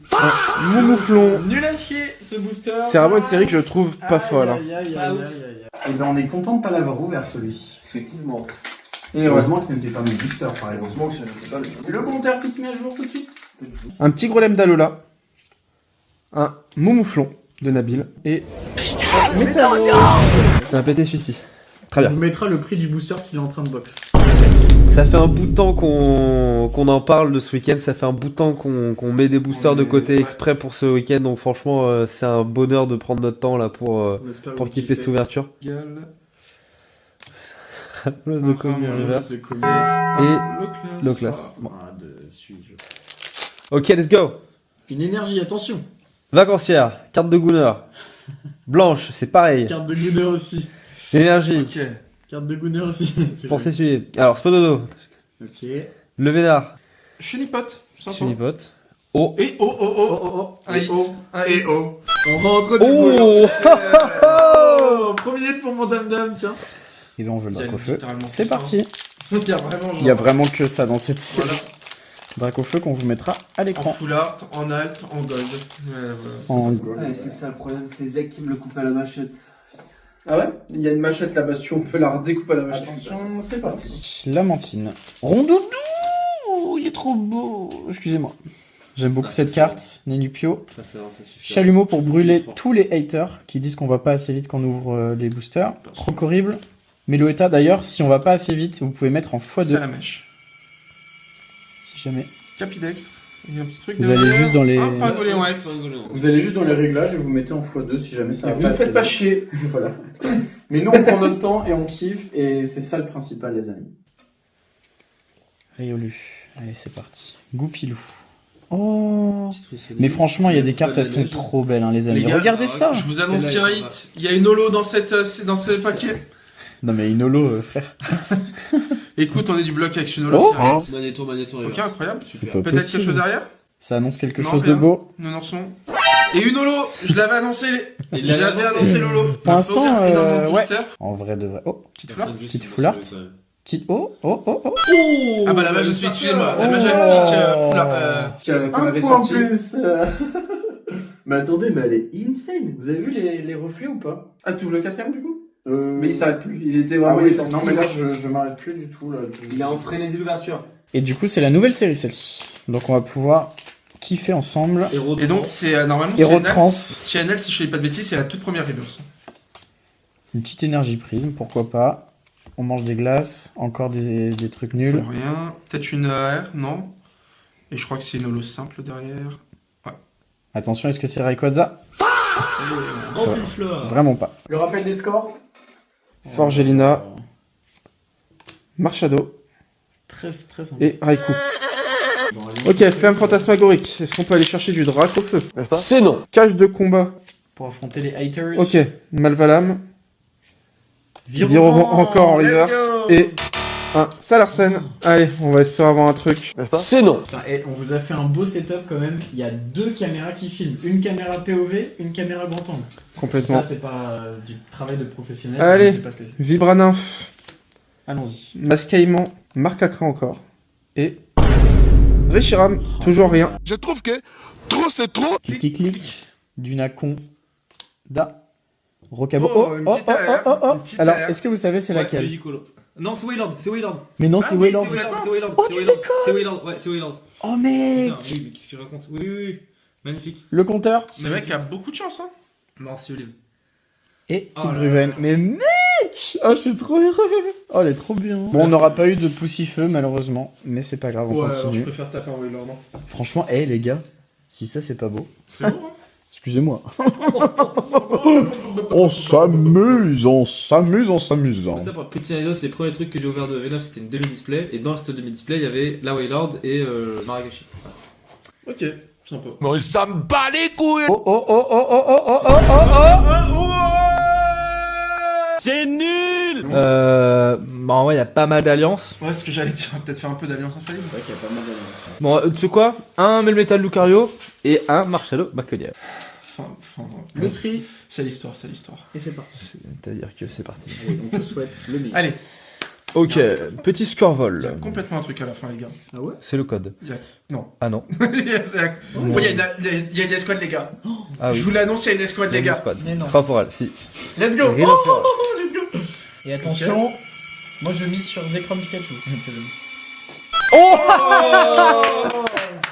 Moumouflon. Nul à chier, ce booster. C'est vraiment une série que je trouve pas folle. Hein. Et ben, on est content de pas l'avoir ouvert, celui. Effectivement. Et ouais. Heureusement que ce n'était pas mon booster, par exemple. Heureusement que je n'étais pas le Le compteur qui se met à jour tout de suite. Un petit Grolem d'Alola. Un Moumouflon de Nabil. Et. On a pété celui-ci. Très On bien. vous mettra le prix du booster qu'il est en train de box. Ça fait un bout de temps qu'on en parle de ce week-end, ça fait un bout de temps qu'on met des boosters de côté exprès pour ce week-end, donc franchement c'est un bonheur de prendre notre temps là pour kiffer cette ouverture. Place de Commis River et low class. Bon. Ok, let's go. Une énergie, attention. Vacancière, carte de Gunner. Blanche, c'est pareil. Carte de Gunner aussi. Énergie, Ok. Carte de Gunner aussi. pour s'essuyer. Alors, Spododo, Ok. le Vénard, Chenipot. Sympa. Chenipot. Oh. Et oh. Un hit. Un hit. On rentre du Oh. Oh, premier hit pour mon dame-dame, tiens. Et ben on veut le Il y a Dracofeu. littéralement C'est tout ça. parti. Il y a vraiment Il y a vraiment que ça dans cette série. Voilà. Dracofeu qu'on vous mettra à En l'écran. full art, en alt, en gold. Voilà. En... Ouais, c'est ça le problème, c'est Ziak qui me le coupe à la machette. Ah ouais? Il y a une machette là-bas, si on peut la redécouper à la machette. Attention, c'est parti. Lamantine. Rondoudou, il est trop beau. Excusez-moi. J'aime beaucoup cette carte. Nenupio. Ça fait ça suffit. Chalumeau pour brûler tous les haters qui disent qu'on va pas assez vite quand on ouvre les boosters. Trop horrible. Meloetta d'ailleurs, si on va pas assez vite, vous pouvez mettre en C'est à x2 la mèche. si jamais. Capidextre. Il y a un petit truc Vous derrière. allez juste dans les- Un Pangolin Wax. Vous allez juste dans les réglages et vous mettez en x2 si jamais ça Et va vous ne assez faites pas vite. chier. Voilà. Mais nous on prend notre temps et on kiffe et c'est ça le principal les amis. Riolu. Allez c'est parti. Goupilou. Oh. Mais franchement il y a des cartes, elles sont trop belles hein, les amis. Les gars, Regardez ça. Je vous annonce qu'il y a un hit. Il y a une holo dans ce paquet. Non mais une holo frère. Écoute, on est du bloc avec une holo. Oh. c'est un hit. Magnéto, Ok, incroyable. C'est pas Peut-être possible. quelque chose derrière? Ça annonce quelque Non, chose de rien. beau. Nous en sommes. Et une holo. Je l'avais annoncé. Il J'avais l'avait annoncé l'holo. Pour l'instant, énormément de ouais. boosters. En vrai de vrai. Oh. Petite fleur. Petite full art. Petite oh. Ah bah la mage explique, excusez-moi. La mage explique full art. Qu'on avait sorti. plus. Mais attendez, mais elle est insane. Vous avez vu les reflets ou pas? Ah, tu ouvres le quatrième du coup? Mais il s'arrête plus. Il était Ah vraiment. oui, non mais là je m'arrête plus du tout là. Il est en frénésie d'ouverture. Et du coup c'est la nouvelle série celle-ci. Donc on va pouvoir kiffer ensemble. Et donc c'est normalement Héros de CNL. trans. CNL, si je ne dis pas de bêtises, c'est la toute première reverse. Une petite énergie prisme, pourquoi pas. On mange des glaces, encore des trucs nuls. Pour rien. Peut-être une AR, non? Et je crois que c'est une holo simple derrière. Attention, est-ce que c'est Rayquaza? Remplis là. Vraiment pas. Le rappel des scores? Forgelina, Marchado Très sympa. et Raikou. Ok, ferme fantasmagorique. Est-ce qu'on peut aller chercher du drac au feu? C'est non. Cage de combat. Pour affronter les haters. Ok, Malvalam. Virovent encore en reverse. Et un Salarsen. Allez, on va espérer avoir un truc. C'est non. Putain, et on vous a fait un beau setup quand même. Il y a 2 caméras qui filment. Une caméra POV, une caméra grand angle. Complètement. Ça, c'est pas du travail de professionnel. Allez. Je sais pas ce que c'est. Vibranymph. Allons-y. Mascaillement. Marcacra encore. Et Reshiram. Toujours rien. Je trouve que trop c'est trop. Clic. Dunacon. Da. Rocabo. Oh, une petite alerte, oh. une petite Alors, alerte. est-ce que vous savez c'est laquelle? Non, c'est Waylord, c'est Waylord. Mais non, c'est Waylord. C'est Waylord, Oh, c'est tu Waylord, déconnes. c'est Waylord, ouais, c'est Waylord. Oh mec. Putain, oui, mais qu'est-ce que je raconte? Oui. Magnifique. Le compteur. Ce mec a beaucoup de chance, hein. Non, c'est Olive. Et Oh Team là Bruven. là. Mais mec. Oh, je suis trop heureux. Oh, elle est trop bien. Bon, on n'aura pas eu de poussifeu malheureusement, mais c'est pas grave, on Ouais, alors je continue. préfère taper un Waylord, non. Franchement, les gars, si ça c'est pas beau. C'est bon, hein. Excusez-moi. On s'amuse. Ça, pour petite anecdote, les premiers trucs que j'ai ouverts de V9 c'était une demi-display, et dans cette demi-display il y avait la Waylord et Maragashi. Ok, sympa. Mais ça me bat les couilles. C'est nul. Bah en vrai, il y a pas mal d'alliances. Ouais, ce que j'allais dire, on va peut-être faire un peu d'alliance infaillible. C'est vrai qu'il y a pas mal d'alliances. Bon, tu sais quoi? Un Melmetal Lucario et un Marshmallow Bacolière. Enfin, le tri, c'est l'histoire, c'est l'histoire. Et c'est parti. C'est-à-dire que c'est parti. Allez, on te souhaite le meilleur. Allez, Ok, petit score il y a vol. complètement un truc à la fin, les gars. Ah ouais? C'est le code. Non. Ah non. Il y a une escouade, les gars. Ah Je oui. vous l'annonce, il y a une escouade, les gars. Squad. Mais non. Pas pour elle, si. Let's go. Rien à faire. Let's go. Et attention, moi je mise sur Zekrom Pikachu.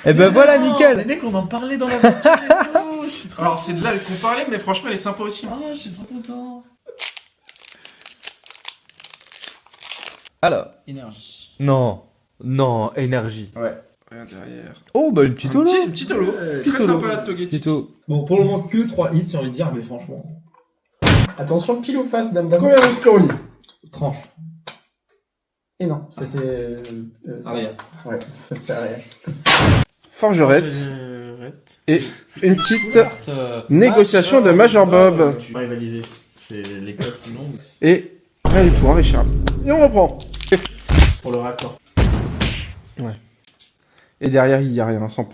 Et ben voilà, Les nickel. mecs, on en parlait dans la voiture et tout. Je suis trop... Alors, c'est de là qu'on parlait, mais franchement, elle est sympa aussi. Oh, je suis trop content. Alors. Énergie. Non. Non, énergie. Ouais. Rien derrière. Oh, bah une petite holo. Une petite holo. Très sympa, la Togetic. Petite holo. Bon, pour le moment, que 3 hits, j'ai envie de dire, mais franchement. Attention, pile ou face, dame dame. Combien de Spiroli? Tranche. Et non, c'était... Arrière. Ouais, c'était arrière. Forgerette. Et une petite négociation de Major Bob. Je vais rivaliser. C'est les codes sinon. Et rien du tout, un Reshiram. Et on reprend. Pour le raccord. Et derrière, il y a rien, 100%.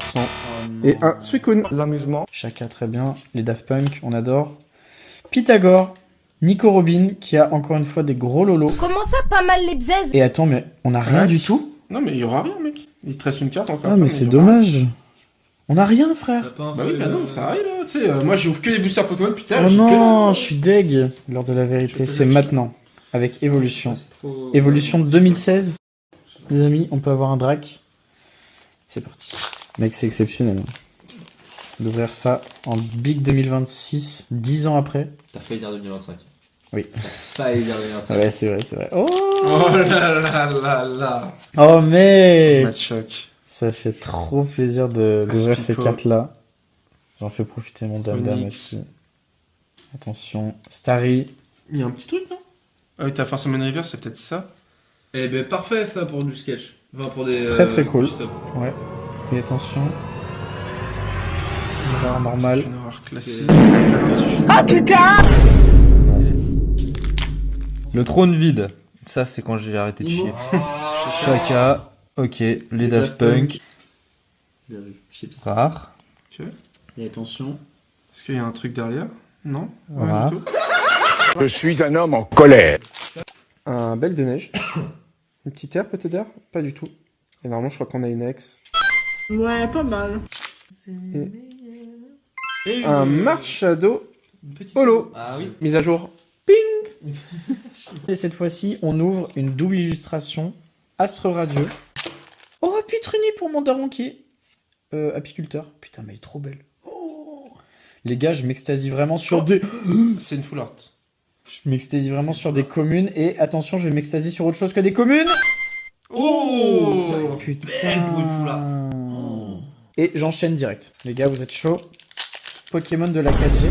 Et un Suicune. L'amusement. Chaka, très bien. Les Daft Punk, on adore. Pythagore. Nico Robin, qui a encore une fois des gros lolos. Comment ça, pas mal les bzaises? Et attends, mais on a rien du tout? Non, mais il y aura rien, mec. Il te reste une carte encore. Ah, mais c'est dommage. On a rien, frère. Bah oui, bah non, ça arrive, hein, tu sais. Moi, j'ouvre que les boosters Pokémon, putain. Oh j'ai que non, des- je suis deg. L'heure de la vérité, c'est maintenant. Avec Évolution. Trop... Évolution de 2016. Les amis, on peut avoir un Drac. C'est parti. Mec, c'est exceptionnel. D'ouvrir ça en Big 2026, 10 ans après. T'as failli dire 2025. Oui. T'as failli dire 2025. Ouais, c'est vrai, c'est vrai. Oh, Oh là là là là. oh mec, Match choc. ça fait trop plaisir d'ouvrir ces Aspico. cartes-là. J'en fais profiter mon dame Onyx. aussi. Attention, Starry. Il y a un petit truc, non? Ah oui, t'as forcément une rivière, c'est peut-être ça. Eh ben parfait ça pour du sketch. Enfin pour des... Très, très cool. stop. Ouais. Et attention. Une barre normale. C'est une horreur classique. Le trône vide. Ça, c'est quand j'ai arrêté de chier. Chaka. Ok. Les Daft Punk. Bien vu. Chips. Rare. Et attention. Est-ce qu'il y a un truc derrière? Non? Rare. Du tout. Je suis un homme en colère. Un Belle de Neige. Une petite air peut-être d'air? Pas du tout. Et normalement, je crois qu'on a une ex. Ouais, pas mal. Et un Marshado Holo. Ah oui. Mise à jour. Et cette fois-ci, on ouvre une double illustration. Astre radieux. Oh, Pitruni pour mon daron qui est apiculteur. Putain, mais elle est trop belle. Oh. Les gars, je m'extasie vraiment sur des... C'est une full art. Je m'extasie vraiment sur des communes. Et attention, je vais m'extasier sur autre chose que des communes. Oh Putain. Belle pour une full art. Et j'enchaîne direct. Les gars, vous êtes chauds. Pokémon de la 4G.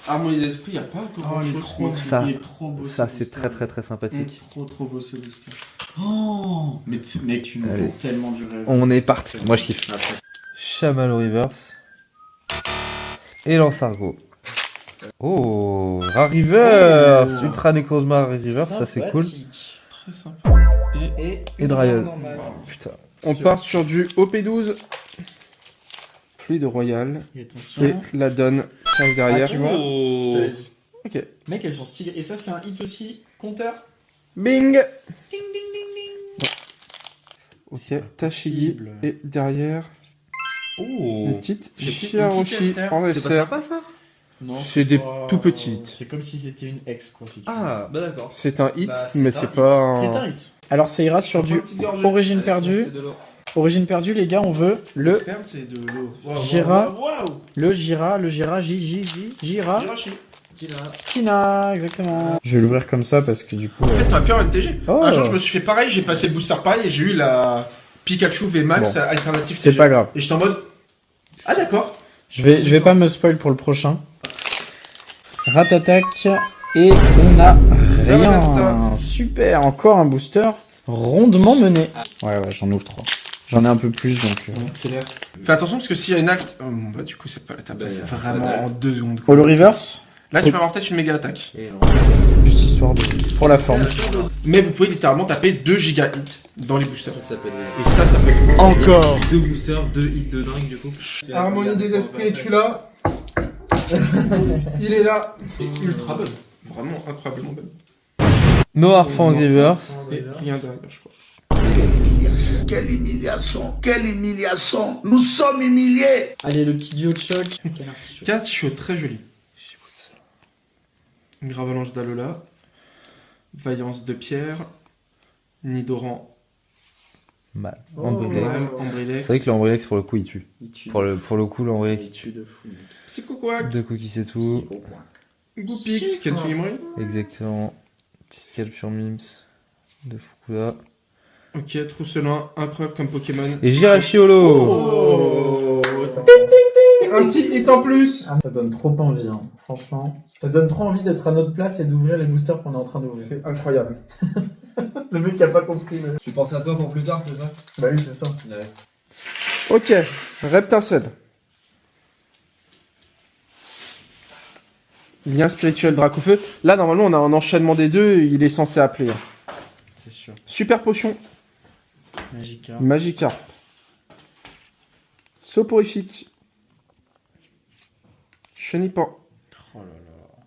Harmonie d'esprit, y a pas grand chose. Ça, il est trop beau. ça ce c'est booster. très très très sympathique. Trop beau ce booster. Oh, mais mec, tu nous Allez. vends tellement du rêve. On est parti. Moi, je kiffe. Chamallow Reverse. Et Lansargo. Oh, Rare Reverse. Ultra Necrozma Rare Reverse, ça c'est cool. Très sympa. Et Dryol. Oh, Putain. On part sur du OP12. Fluide royal. Et attention. Et la donne arrive derrière. Ah, tu vois, je t'avais dit. Ok. Mec, elles sont stylées. Et ça, c'est un hit aussi. Compteur. Bing. Ding, ding, ding, ding. Ok, Tashigi. possible. Et derrière, Oh. une petite Une petite Shiaroshi SR. en C'est pas SR. sympa ça? Non, C'est des pas- tout petites. C'est comme si c'était une ex, quoi. Si tu veux. Ah, bah d'accord. C'est un hit, Bah, c'est mais un c'est hit. pas C'est un... un hit. Alors, ça ira sur du Origine origine perdue. Origine perdue, les gars, on veut le C'est de l'eau. Gira. Le Gira, Gira. Tina, exactement. Je vais l'ouvrir comme ça parce que du coup. En fait, t'as peur NTG. Oh. Un jour, je me suis fait pareil, j'ai passé le booster pareil et j'ai eu la Pikachu VMAX Bon. alternative C'est TG. pas grave. Et j'étais en mode. Ah, d'accord. Je vais pas me spoil pour le prochain. Ratatak. Et on a rien. Zalata. Super, encore un booster rondement mené. Ouais, j'en ouvre 3. J'en ai un peu plus donc. Accélère. Fais attention parce que s'il y a une alt. Oh, bon, bah, du coup, c'est pas la table. C'est vraiment en 2 secondes. Holo Reverse. Là, tu vas avoir peut-être une méga attaque. Juste histoire de. Pour la forme. Mais vous pouvez littéralement taper 2 giga hits dans les boosters. Ça s'appelle. Et ça peut être. Encore. 2 boosters, 2 hits de dingue du coup. Harmonie des esprits, es-tu là? Il est là. Et ultra bonne. Vraiment incroyablement bonne. No Harfang Reverse. Et rien derrière, je crois. Quelle humiliation, quelle humiliation. Nous sommes humiliés. Allez, le petit duo de choc. Quel artichaut. Carte cheveux très joli. Une Gravalanche d'Alola. Vaillance de pierre. Nidoran. Mal. Ambrilex. Ambrilex. C'est vrai que l'Ambrilex pour le coup il tue. Il tue Pour le coup l'Ambrilex il il tue. tue de fou. Mec. Psychoquack. Deux cookies c'est tout. Goopix. Kensui Exactement. Petit Scalpure Mims de Fukuda. Ok, Trousselin. Incroyable comme Pokémon. Et Girachiolo. Oh. Un petit hit en plus. Ça donne trop envie, hein. Franchement. Ça donne trop envie d'être à notre place et d'ouvrir les boosters qu'on est en train d'ouvrir. C'est incroyable. Le mec qui a pas compris. Mais... Tu penses à toi pour plus tard, c'est ça? Bah oui, c'est ça. Ok, Reptincelle. Lien spirituel Dracofeu. Là, normalement, on a un enchaînement des deux, il est censé appeler. C'est sûr. Super Potion. Magica. Magikarp. Soporifique. Chenipan. Oh là là.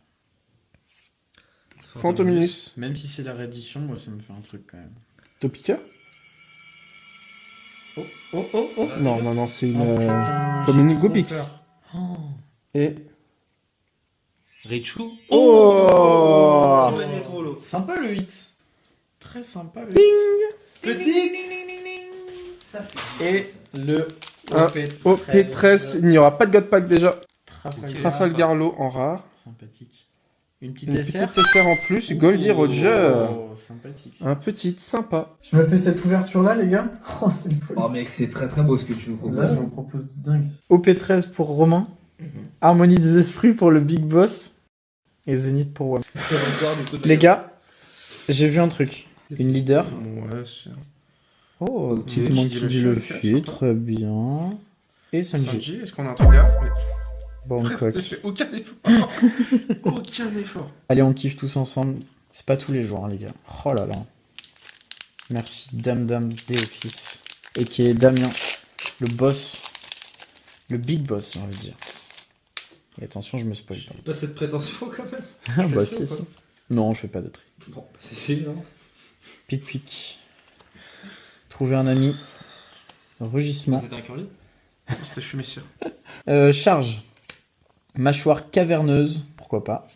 Fantominus. Même si c'est la réédition, moi ça me fait un truc quand même. Topica. Oh. Non, c'est une... putain, comme j'ai une trop Goopix. peur. Oh. Et... Raichu. Oh Sympa le 8. Très sympa le 8. Petite. Et le Un OP13, il n'y aura pas de God Pack déjà. Trafalgar. Trafalgar en rare. Sympathique. Une petite Une SR. petite SR en plus, Goldie Roger. Oh, sympathique. Un petit sympa. Je me fais cette ouverture là, les gars. Oh, c'est une folie. Oh mec, c'est très très beau ce que tu nous Là, proposes. je vous propose du dingue. OP13 pour Romain. Harmonie des esprits pour le Big Boss. Et Zénith pour Wam. Les gars, j'ai vu un truc. Une leader. Ouais, c'est... Oh, petit petite Monkey Monkey D. du Luffy, Luffy, très bien. Et Sanji. Sanji, est-ce qu'on a un truc derrière? Bangkok. J'ai fait aucun effort. Aucun effort. Allez, on kiffe tous ensemble. C'est pas tous les jours, hein, les gars. Oh là là. Merci, Dame Deoxys. Et qui est Damien, le boss. Le big boss, j'ai envie de dire. Et attention, je me spoil pas. Pas cette prétention quand même. Ah bah fais ça si, ou pas si. Non, je fais pas de tri. Bon, c'est non. Pic. Trouver un ami. Rugissement. C'était un curly. C'était fumé sûr. Charge. Mâchoire caverneuse. Pourquoi pas.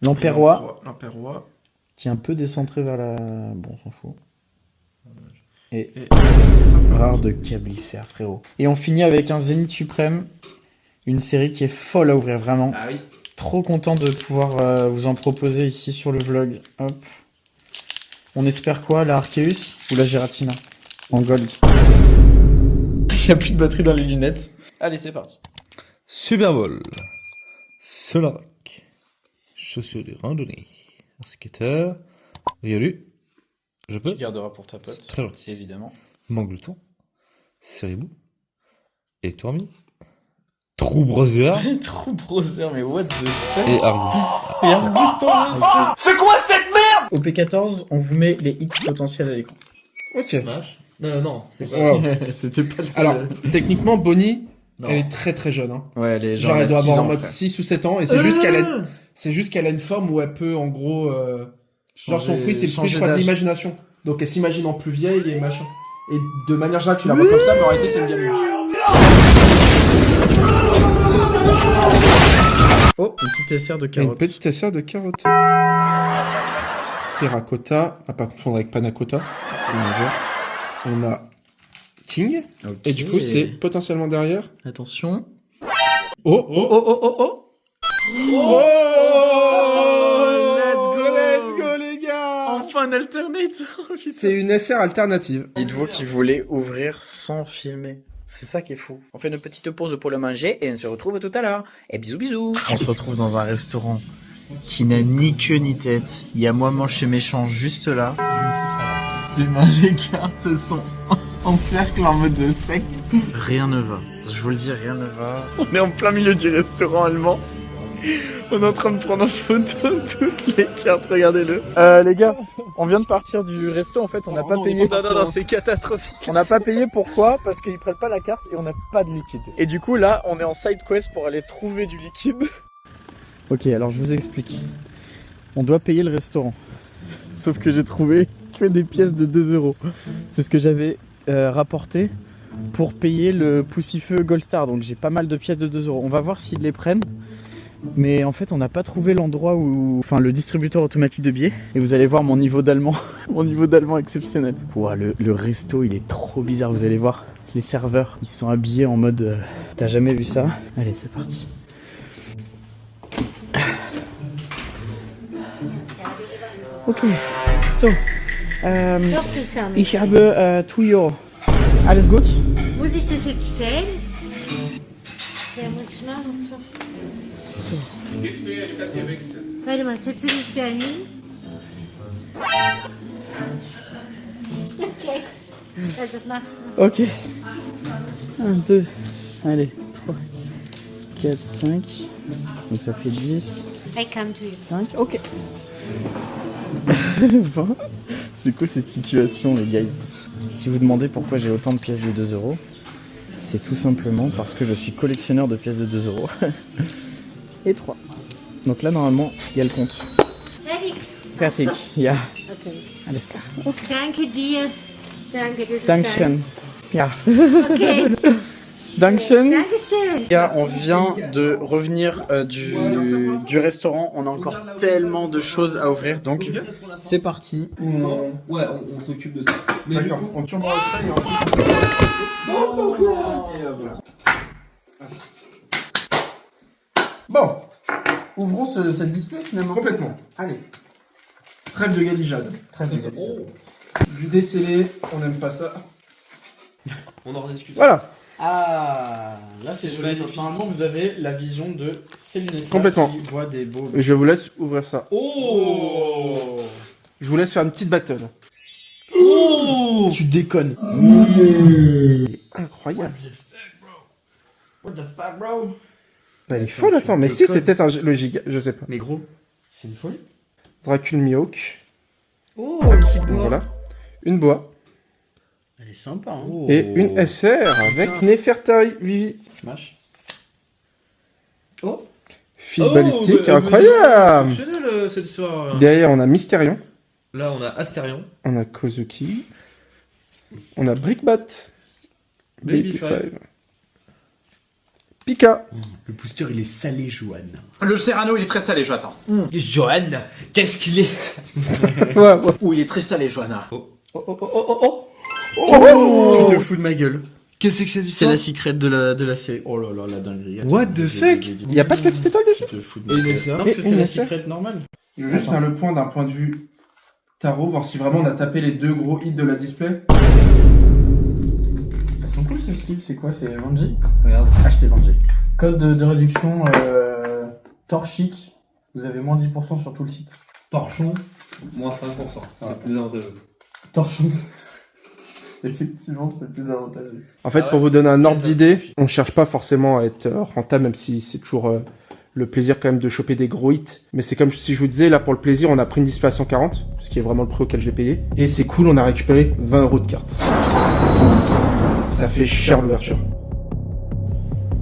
L'Empérois. L'Empérois. Qui est un peu décentré vers la... Bon, on s'en fout. Et simple. rare de Cablifère, frérot. Et on finit avec un Zénith Suprême. Une série qui est folle à ouvrir, vraiment. Ah oui. Trop content de pouvoir vous en proposer ici sur le vlog. Hop. On espère quoi, la Arceus ou la Giratina? En gold. Il n'y a plus de batterie dans les lunettes. Allez, c'est parti. Super Bowl. Solarac. Chaussures de randonnée. Un skater. Riolu. Je peux? Tu garderas pour ta pote. Très gentil. Évidemment. Mangleton. Seribou. Et Tormi. True Brother. True Brother, mais what the fuck? Et Argus. Et Argus Tormi. C'est quoi cette merde? Au P14, on vous met les hits potentiels à l'écran. Ok. Non, c'est pas. Wow. C'était pas le seul. Alors, techniquement, Bonnie, Non. elle est très très jeune. Hein. Ouais, elle est Genre, elle doit elle a avoir 6 en ans, mode frère. 6 ou 7 ans, et c'est juste qu'elle a une forme où elle peut, en gros, genre son fruit, c'est le fruit, je crois, de l'imagination. Donc elle s'imagine en plus vieille et machin. Et de manière générale, tu la vois comme ça, mais en réalité, c'est une gamine. Oh, une petite SR de Et une carottes. petite SR de carottes. Terracotta, à pas confondre avec Panna Cotta. On a King. Ok. Et du coup, c'est potentiellement derrière. Attention. Oh, oh, oh, oh, oh, oh. Oh, let's go les gars. Enfin un alternate. C'est une SR alternative. Dites-vous qu'ils voulaient ouvrir sans filmer. C'est ça qui est fou. On fait une petite pause pour le manger et on se retrouve tout à l'heure. Et bisous bisous. On se retrouve dans un restaurant qui n'a ni queue ni tête. Il y a moi manche méchant juste là. Tes mains les cartes sont en cercle en mode secte. Rien ne va. Je vous le dis, rien ne va. On est en plein milieu du restaurant allemand. On est en train de prendre en photo toutes les cartes, regardez-le. Les gars, on vient de partir du resto, en fait, on n'a pas payé. Non, c'est catastrophique. On n'a pas payé, pourquoi? Parce qu'ils prennent pas la carte et on n'a pas de liquide. Et du coup, là, on est en side quest pour aller trouver du liquide. Ok, alors je vous explique. On doit payer le restaurant. Sauf que j'ai trouvé que des pièces de 2 €. C'est ce que j'avais rapporté pour payer le Poussifeu Gold Star. Donc j'ai pas mal de pièces de 2 €. On va voir s'ils les prennent. Mais en fait on n'a pas trouvé l'endroit où... Enfin le distributeur automatique de billets. Et vous allez voir mon niveau d'allemand. Mon niveau d'allemand exceptionnel. Ouah, le resto il est trop bizarre, vous allez voir. Les serveurs, ils sont habillés en mode... T'as jamais vu ça? Allez, c'est parti. Ok, so... ich habe 2 €. Alles gut? Muss ich das jetzt zählen? Ja, muss ich machen. So. Warte mal, setze dich da hin. Okay. Also mach. Ok. 1, 2, allez, 3, 4, 5. Donc ça fait 10, I come to you. 5, ok. 20. C'est quoi cette situation les guys? Si vous demandez pourquoi j'ai autant de pièces de 2 €, c'est tout simplement parce que je suis collectionneur de pièces de 2 €. Et 3. Donc là normalement il y a le compte. Fertig. Ja. Okay. Alles klar. Danke dir. Danke, das ist Dankeschön. Ja. Okay. Dankeschön. Dankeschön. Gars, on vient de revenir du restaurant. On a encore tellement de choses à ouvrir. Donc, c'est parti. Ouais, on s'occupe de ça. D'accord, on tient dans le feuille et Bon, ouvrons cette display finalement. Complètement. Allez. Trêve de galijade. Trêve de galijade. Du décellé, on n'aime pas ça. On en rediscute. Voilà. Ah, là c'est joli. Normalement, vous avez la vision de ces lunettes Complètement. qui voient des beaux... Je vous laisse ouvrir ça. Oh, Je vous laisse faire une petite battle. oh, tu déconnes. Incroyable. What the fuck, bro? Bah, elle est folle, attends. Mais si, c'est peut-être le giga, je sais pas. Mais gros, c'est une folie. Dracul Mihawk. Oh, une petite boîte. Voilà. Une boa. Elle est sympa, hein. Et une SR avec Nefertari Vivi. Smash. Oh. Fils balistique, incroyable. Exceptionnel cette histoire. Derrière, on a Mysterion. Là, on a Astérion. On a Kozuki. On a Brickbat. Baby Five. Pika. Le booster, il est salé, Johan. Le Serrano, il est très salé, Jonathan. Johan, qu'est-ce qu'il est? Ouais, ouais. Ouh, il est très salé, Johanna. Oh, tu te fous de ma gueule. Qu'est-ce que c'est C'est la secret de la série. Oh là là, la dinguerie. What the fuck? Il y a pas de petite étoile dessus? Tu te fous de ma gueule. Non, parce que c'est la secret normale. Je veux juste faire le point d'un point de vue tarot, voir si vraiment on a tapé les 2 gros hits de la display. Elles sont cool ces skills, c'est quoi? C'est Vanji? Regarde, achetez Vanji. Code de réduction Torchic. Vous avez moins 10% sur tout le site. Torchon, moins 5%. C'est plus avantageux. Torcheuse. Effectivement, c'est plus avantageux. En fait, pour vous donner un ordre d'idée, on cherche pas forcément à être rentable, même si c'est toujours le plaisir quand même de choper des gros hits. Mais c'est comme si je vous disais, là pour le plaisir, on a pris une display à 140, ce qui est vraiment le prix auquel j'ai payé. Et c'est cool, on a récupéré 20 € de carte. Ça fait cher l'ouverture.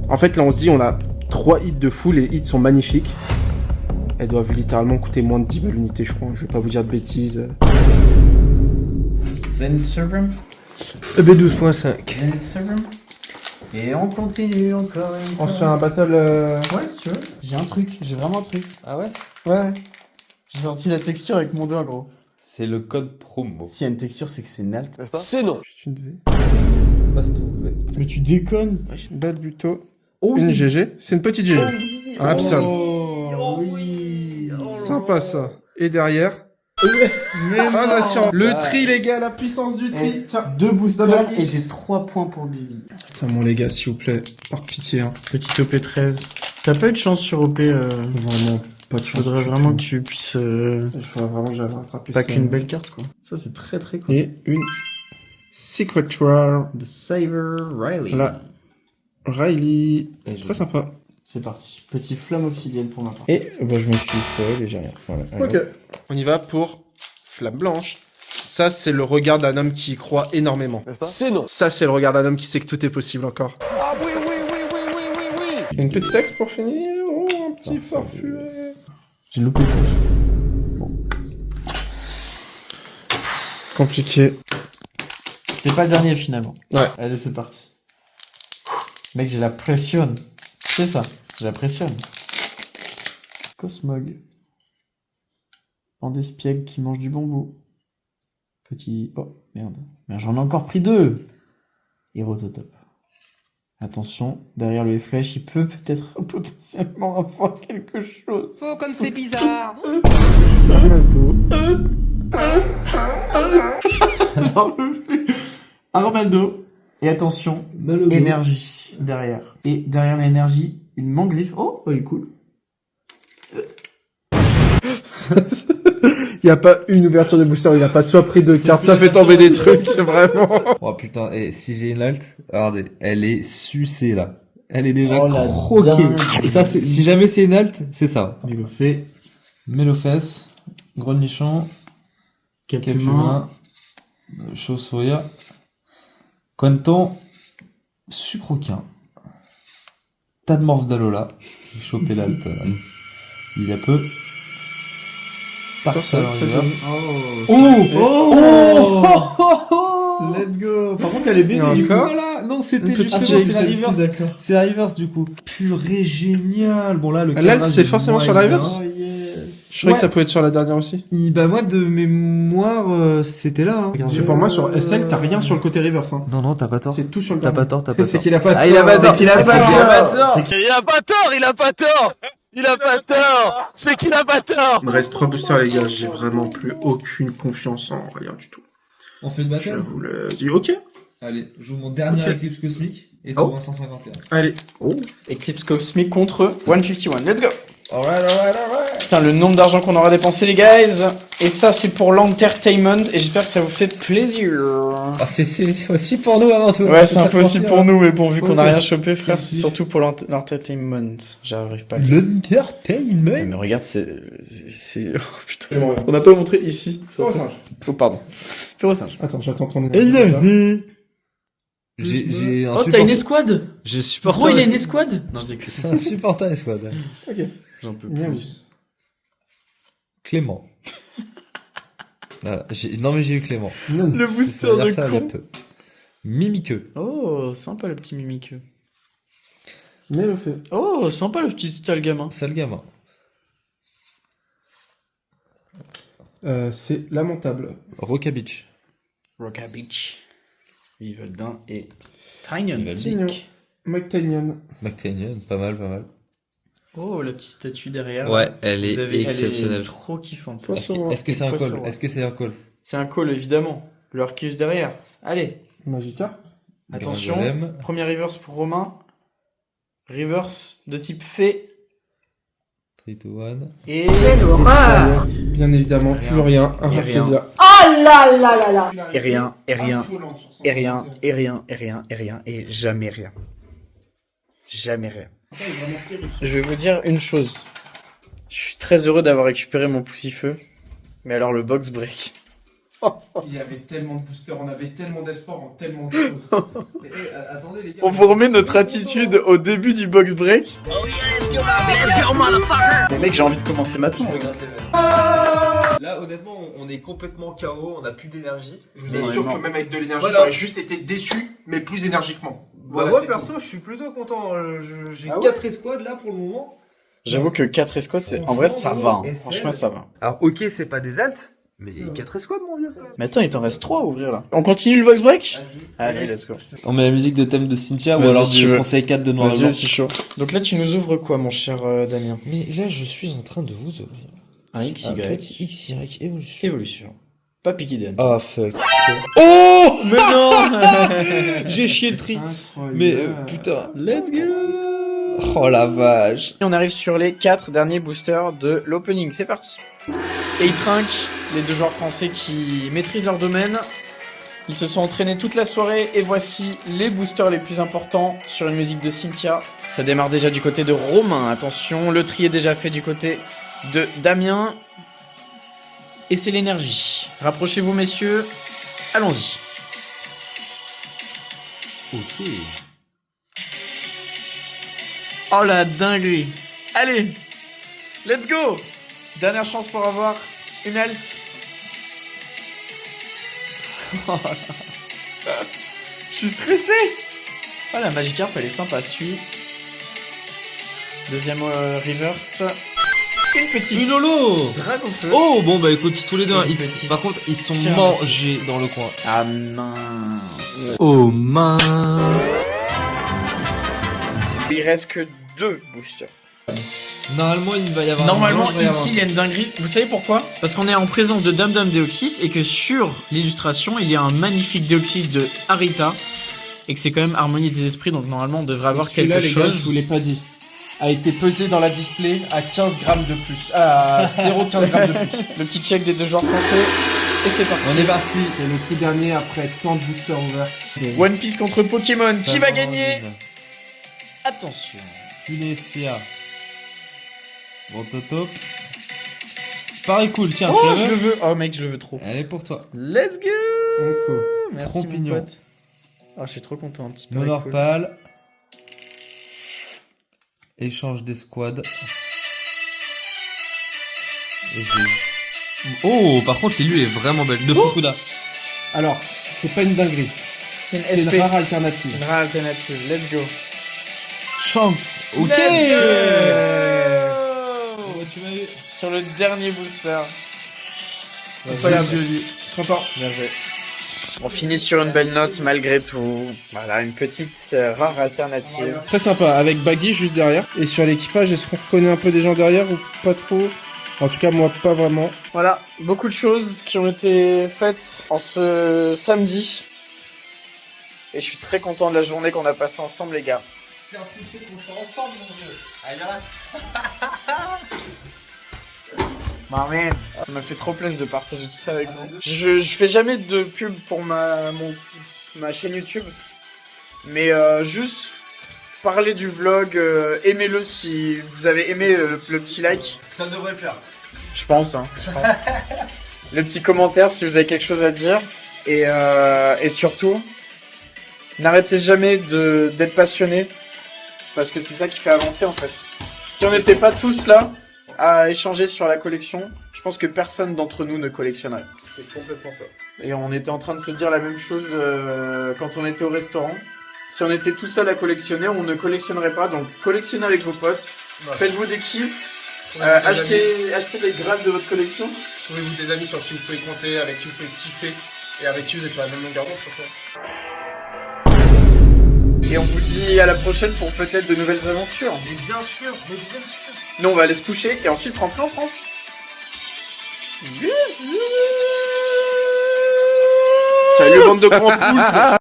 En fait, là on se dit, on a 3 hits de fou, les hits sont magnifiques. Elles doivent littéralement coûter moins de 10 balles l'unité, je crois. Je vais pas vous dire de bêtises. Zenith Cerebrum. EB12.5. Zenith Cerebrum. Et on continue encore une fois. On se fait un battle. Ouais, si tu veux. J'ai un truc, j'ai vraiment un truc. Ah ouais? Ouais. J'ai sorti la texture avec mon doigt, gros. C'est le code promo. S'il y a une texture, c'est que c'est nalt. C'est non. Juste une V. Mais tu déconnes. Bad Buto. Oh, Une oui. GG. C'est une petite GG. Un Absol. Oh oui. Sympa ça. Et derrière. Transaction. Le tri, les gars, la puissance du tri. Tiens. 2 boosters et j'ai 3 points pour Bibi. Putain, mon les gars, s'il vous plaît. Par pitié. Hein. Petit OP13. T'as pas eu de chance sur OP Vraiment. Pas de chance. Faudrait vraiment que tu puisses. Il faudrait vraiment que j'aille rattraper Pas ça. qu'une belle carte, quoi. Ça, c'est très très cool. Et une Secret Rare. The Saber Riley. Là. Riley. Très sympa. C'est parti. Petit flamme obsidienne pour ma part. Et bah, je me suis spoil et j'ai rien. Voilà. Ok. On y va pour Flamme Blanche. Ça, c'est le regard d'un homme qui y croit énormément. C'est non. Ça, c'est le regard d'un homme qui sait que tout est possible encore. Ah oui, oui, oui, oui, oui, oui, oui. Une petite ex pour finir. Oh, un petit farfuet. J'ai loupé le punch. Bon. Compliqué. C'était pas le dernier finalement. Ouais. Allez, c'est parti. Mec, j'ai la pression. C'est ça, j'ai la pression. Cosmog. Pandespiègle qui mange du bambou. Petit... Oh, merde. Merde, j'en ai encore pris 2. Hérototop. Attention, derrière le flèche, il peut peut-être potentiellement avoir quelque chose. Oh, comme c'est bizarre. J'en peux plus. Armaldo. Et attention, énergie derrière. Et derrière l'énergie, une mangriffe. Oh, elle est cool. Il n'y a pas une ouverture de booster, il n'a pas soit pris 2 cartes, soit fait tomber des trucs, c'est vraiment. Oh putain, et si j'ai une alt, regardez, elle est sucée là. Elle est déjà Oh, la croquée. dingue. Ça, c'est, si jamais c'est une alt, c'est ça. Mélofée, Mélofesse, Grenichon, Capumain, Chauve-souris, Quenton, Sucroquin, Tadmorph d'Alola, j'ai chopé l'alt il y a peu. Tarsal Let's go. Par contre, elle est baisée du coup. Voilà, non, c'était justement, c'est la reverse. D'accord. C'est la reverse du coup. Purée, génial. Bon là, le L'alt, carnage c'est est forcément sur la moyen. reverse? Oh yes. Je croyais que ça pouvait être sur la dernière aussi. Bah moi, de mémoire, c'était là. Hein. Parce que pour moi, sur SL, t'as rien sur le côté reverse. Hein. Non, t'as pas tort. C'est tout sur le T'as dernier. pas tort, t'as pas C'est tort. qu'il a pas tort. Ah, il a pas tort. C'est qu'il a pas tort. Il a pas tort. Il a pas tort. Il a pas tort. Il a pas tort. C'est qu'il a pas tort. Il me reste 3 boosters, les gars. J'ai vraiment plus aucune confiance en rien du tout. On fait une Je bataille. vous le dis. Ok. Allez, je joue mon dernier Ok. éclipse cosmique et Oh. tour 151. Allez. Oh. Eclipse Cosmic contre 151. Let's go. Alright. Putain, le nombre d'argent qu'on aura dépensé, les guys. Et ça, c'est pour l'entertainment. Et j'espère que ça vous fait plaisir. Ah, c'est aussi pour nous avant tout. Ouais, c'est un peu aussi pour nous, mais bon, vu qu'on a Ok. rien chopé, frère, c'est surtout pour l'entertainment. J'arrive pas à le dire. Ouais, L'entertainment. mais regarde, c'est... Oh putain, on n'a pas montré ici. Oh, singe. Oh, pardon. Pyro singe. Attends, j'attends ton énergie. J'ai un Oh, t'as une escouade? J'ai supporté. Gros, il a une escouade? Non, je déconne. C'est un supporter escouade. Ok. J'en peux Bien plus. Clément. Voilà, non mais j'ai eu Clément. Le C'est booster son de anniversaire il y a con. peu. Mimiqueux. Oh, sympa le petit mimique. Mais le fait. Oh, sympa le petit sale gamin. Sale gamin. C'est lamentable. Roca Beach. Roca Beach. Viveldin et Tinyon. Tinyon. McTanion. McTanion, pas mal. Oh, la petite statue derrière. Ouais, elle est Vous avez- exceptionnelle. Elle est trop kiffante. Est-ce que c'est un Poisson, call ouais. Est-ce que c'est un call C'est un call, évidemment. Le Arceus derrière. Allez, Magikarp. attention. Gringolem. Premier reverse pour Romain. Reverse de type fée. 3, 2, 1. Et... Bien évidemment, Rien. toujours rien. Un Et Rafflesia. rien. là là là là. Et rien, et rien, et rien, et rien, et rien, et rien, et jamais rien. Jamais rien. Je vais vous dire une chose. Je suis très heureux d'avoir récupéré mon poussifeu. Mais alors le box break. Il y avait tellement de boosters, on avait tellement d'espoir en tellement de choses. Attendez les gars. On vous remet notre attitude au début du box break. Oh yeah, let's go, motherfucker! Mais mec, j'ai envie de commencer maintenant. Là, honnêtement, on est complètement KO, on a plus d'énergie. Je vous assure que même avec de l'énergie, Voilà. j'aurais juste été déçu, mais plus énergiquement. Voilà, moi c'est perso, tout. je suis plutôt content. J'ai Ah ouais 4 escouades là pour le moment. J'avoue que 4 escouades, en vrai, ça va. Hein. SL. Franchement, ça va. Alors, ok, c'est pas des altes, mais 4 escouades, mon vieux. Mais attends, il t'en reste 3 à ouvrir là. On continue le box break? Allez, let's go. On met la musique de thème de Cynthia ou Vas-y, alors si tu du veux. conseil 4 de Noir et Vas-y, Blanc. c'est chaud. Donc là, tu nous ouvres quoi, mon cher Damien? Mais là, je suis en train de vous ouvrir Un XY. un petit XY évolution. Évolution. Pas Pikiden. Oh fuck. Oh mais non. J'ai chié le tri. Incroyable. Mais putain. Let's go. Oh la vache. Et on arrive sur les 4 derniers boosters de l'opening. C'est parti. A-Trunk, les 2 joueurs français qui maîtrisent leur domaine. Ils se sont entraînés toute la soirée et voici les boosters les plus importants sur une musique de Cynthia. Ça démarre déjà du côté de Romain. Attention, le tri est déjà fait du côté de Damien. Et c'est l'énergie. Rapprochez-vous, messieurs. Allons-y. Ok. Oh la dinguerie. Allez, let's go. Dernière chance pour avoir une alt. Oh là. Je suis stressé. Oh la Magikarp, elle est sympa. Suis. Deuxième reverse. Une petite. Une holo. Dragonfeu. Oh bon bah écoute, tous les deux, Une ils- petite. par contre ils sont Tiens. mangés dans le coin. Ah mince. Oh mince. Il reste que 2 boosters. Normalement il va y avoir Normalement, il va y avoir- ici, il y a une dinguerie. Vous savez pourquoi? Parce qu'on est en présence de Dum Dum Deoxys et que sur l'illustration, il y a un magnifique Deoxys de Harita et que c'est quand même Harmonie des Esprits, donc normalement, on devrait avoir quelque Celui-là, les gars, je chose. vous l'ai pas dit. A été pesé dans la display à 15 grammes de plus. À 0,15 grammes de plus. Le petit check des 2 joueurs français. Et c'est parti. On est parti. C'est le tout dernier après tant de boosters ouverts. One Piece contre Pokémon. Qui va gagner? Attention. Silesia. Bon toto. Pareil cool, tiens, Oh, tu la je veux le veux. Oh, mec, je le veux trop. Elle est pour toi. Let's go. Encore. Merci, Trop mon mignon. pote. Oh, je suis trop content. Un petit peu. Monorpal. Échange d'escouade. Et j'ai- Oh par contre lui est vraiment belle. De Fukuda. Alors, c'est pas une dinguerie. C'est une C'est une SP. rare alternative. Une rare alternative. Let's go. Shanks. Ok. Let's go. Tu m'as eu. Sur le dernier booster. Incroyable. Content. Bien joué. On finit sur une belle note malgré tout. Voilà, une petite rare alternative. Très sympa, avec Baggy juste derrière. Et sur l'équipage, est-ce qu'on reconnaît un peu des gens derrière ou pas trop? En tout cas, moi, pas vraiment. Voilà, beaucoup de choses qui ont été faites en ce samedi. Et je suis très content de la journée qu'on a passée ensemble, les gars. C'est un petit peu qu'on sort ensemble, mon vieux. Allez là. Man. Ça m'a fait trop plaisir de partager tout ça avec vous. Je fais jamais de pub pour ma chaîne YouTube. Mais juste parlez du vlog, aimez-le si vous avez aimé le petit like. Ça devrait le faire. Je pense, hein. Je pense. Le petit commentaire si vous avez quelque chose à dire. Et surtout, n'arrêtez jamais d'être passionné. Parce que c'est ça qui fait avancer en fait. Si on n'était pas tous là à échanger sur la collection, je pense que personne d'entre nous ne collectionnerait. C'est complètement ça. Et on était en train de se dire la même chose quand on était au restaurant. Si on était tout seul à collectionner, on ne collectionnerait pas. Donc collectionnez avec vos potes. Ouais. Faites-vous des kiffs. Achetez les grades de votre collection. Trouvez-vous des amis sur qui vous pouvez compter, avec qui vous pouvez kiffer, et avec qui vous êtes sur la même longueur d'onde, surtout. Et on vous dit à la prochaine pour peut-être de nouvelles aventures. Mais bien sûr, mais bien sûr. Nous on va aller se coucher et ensuite rentrer en France. Salut bande de grands poules.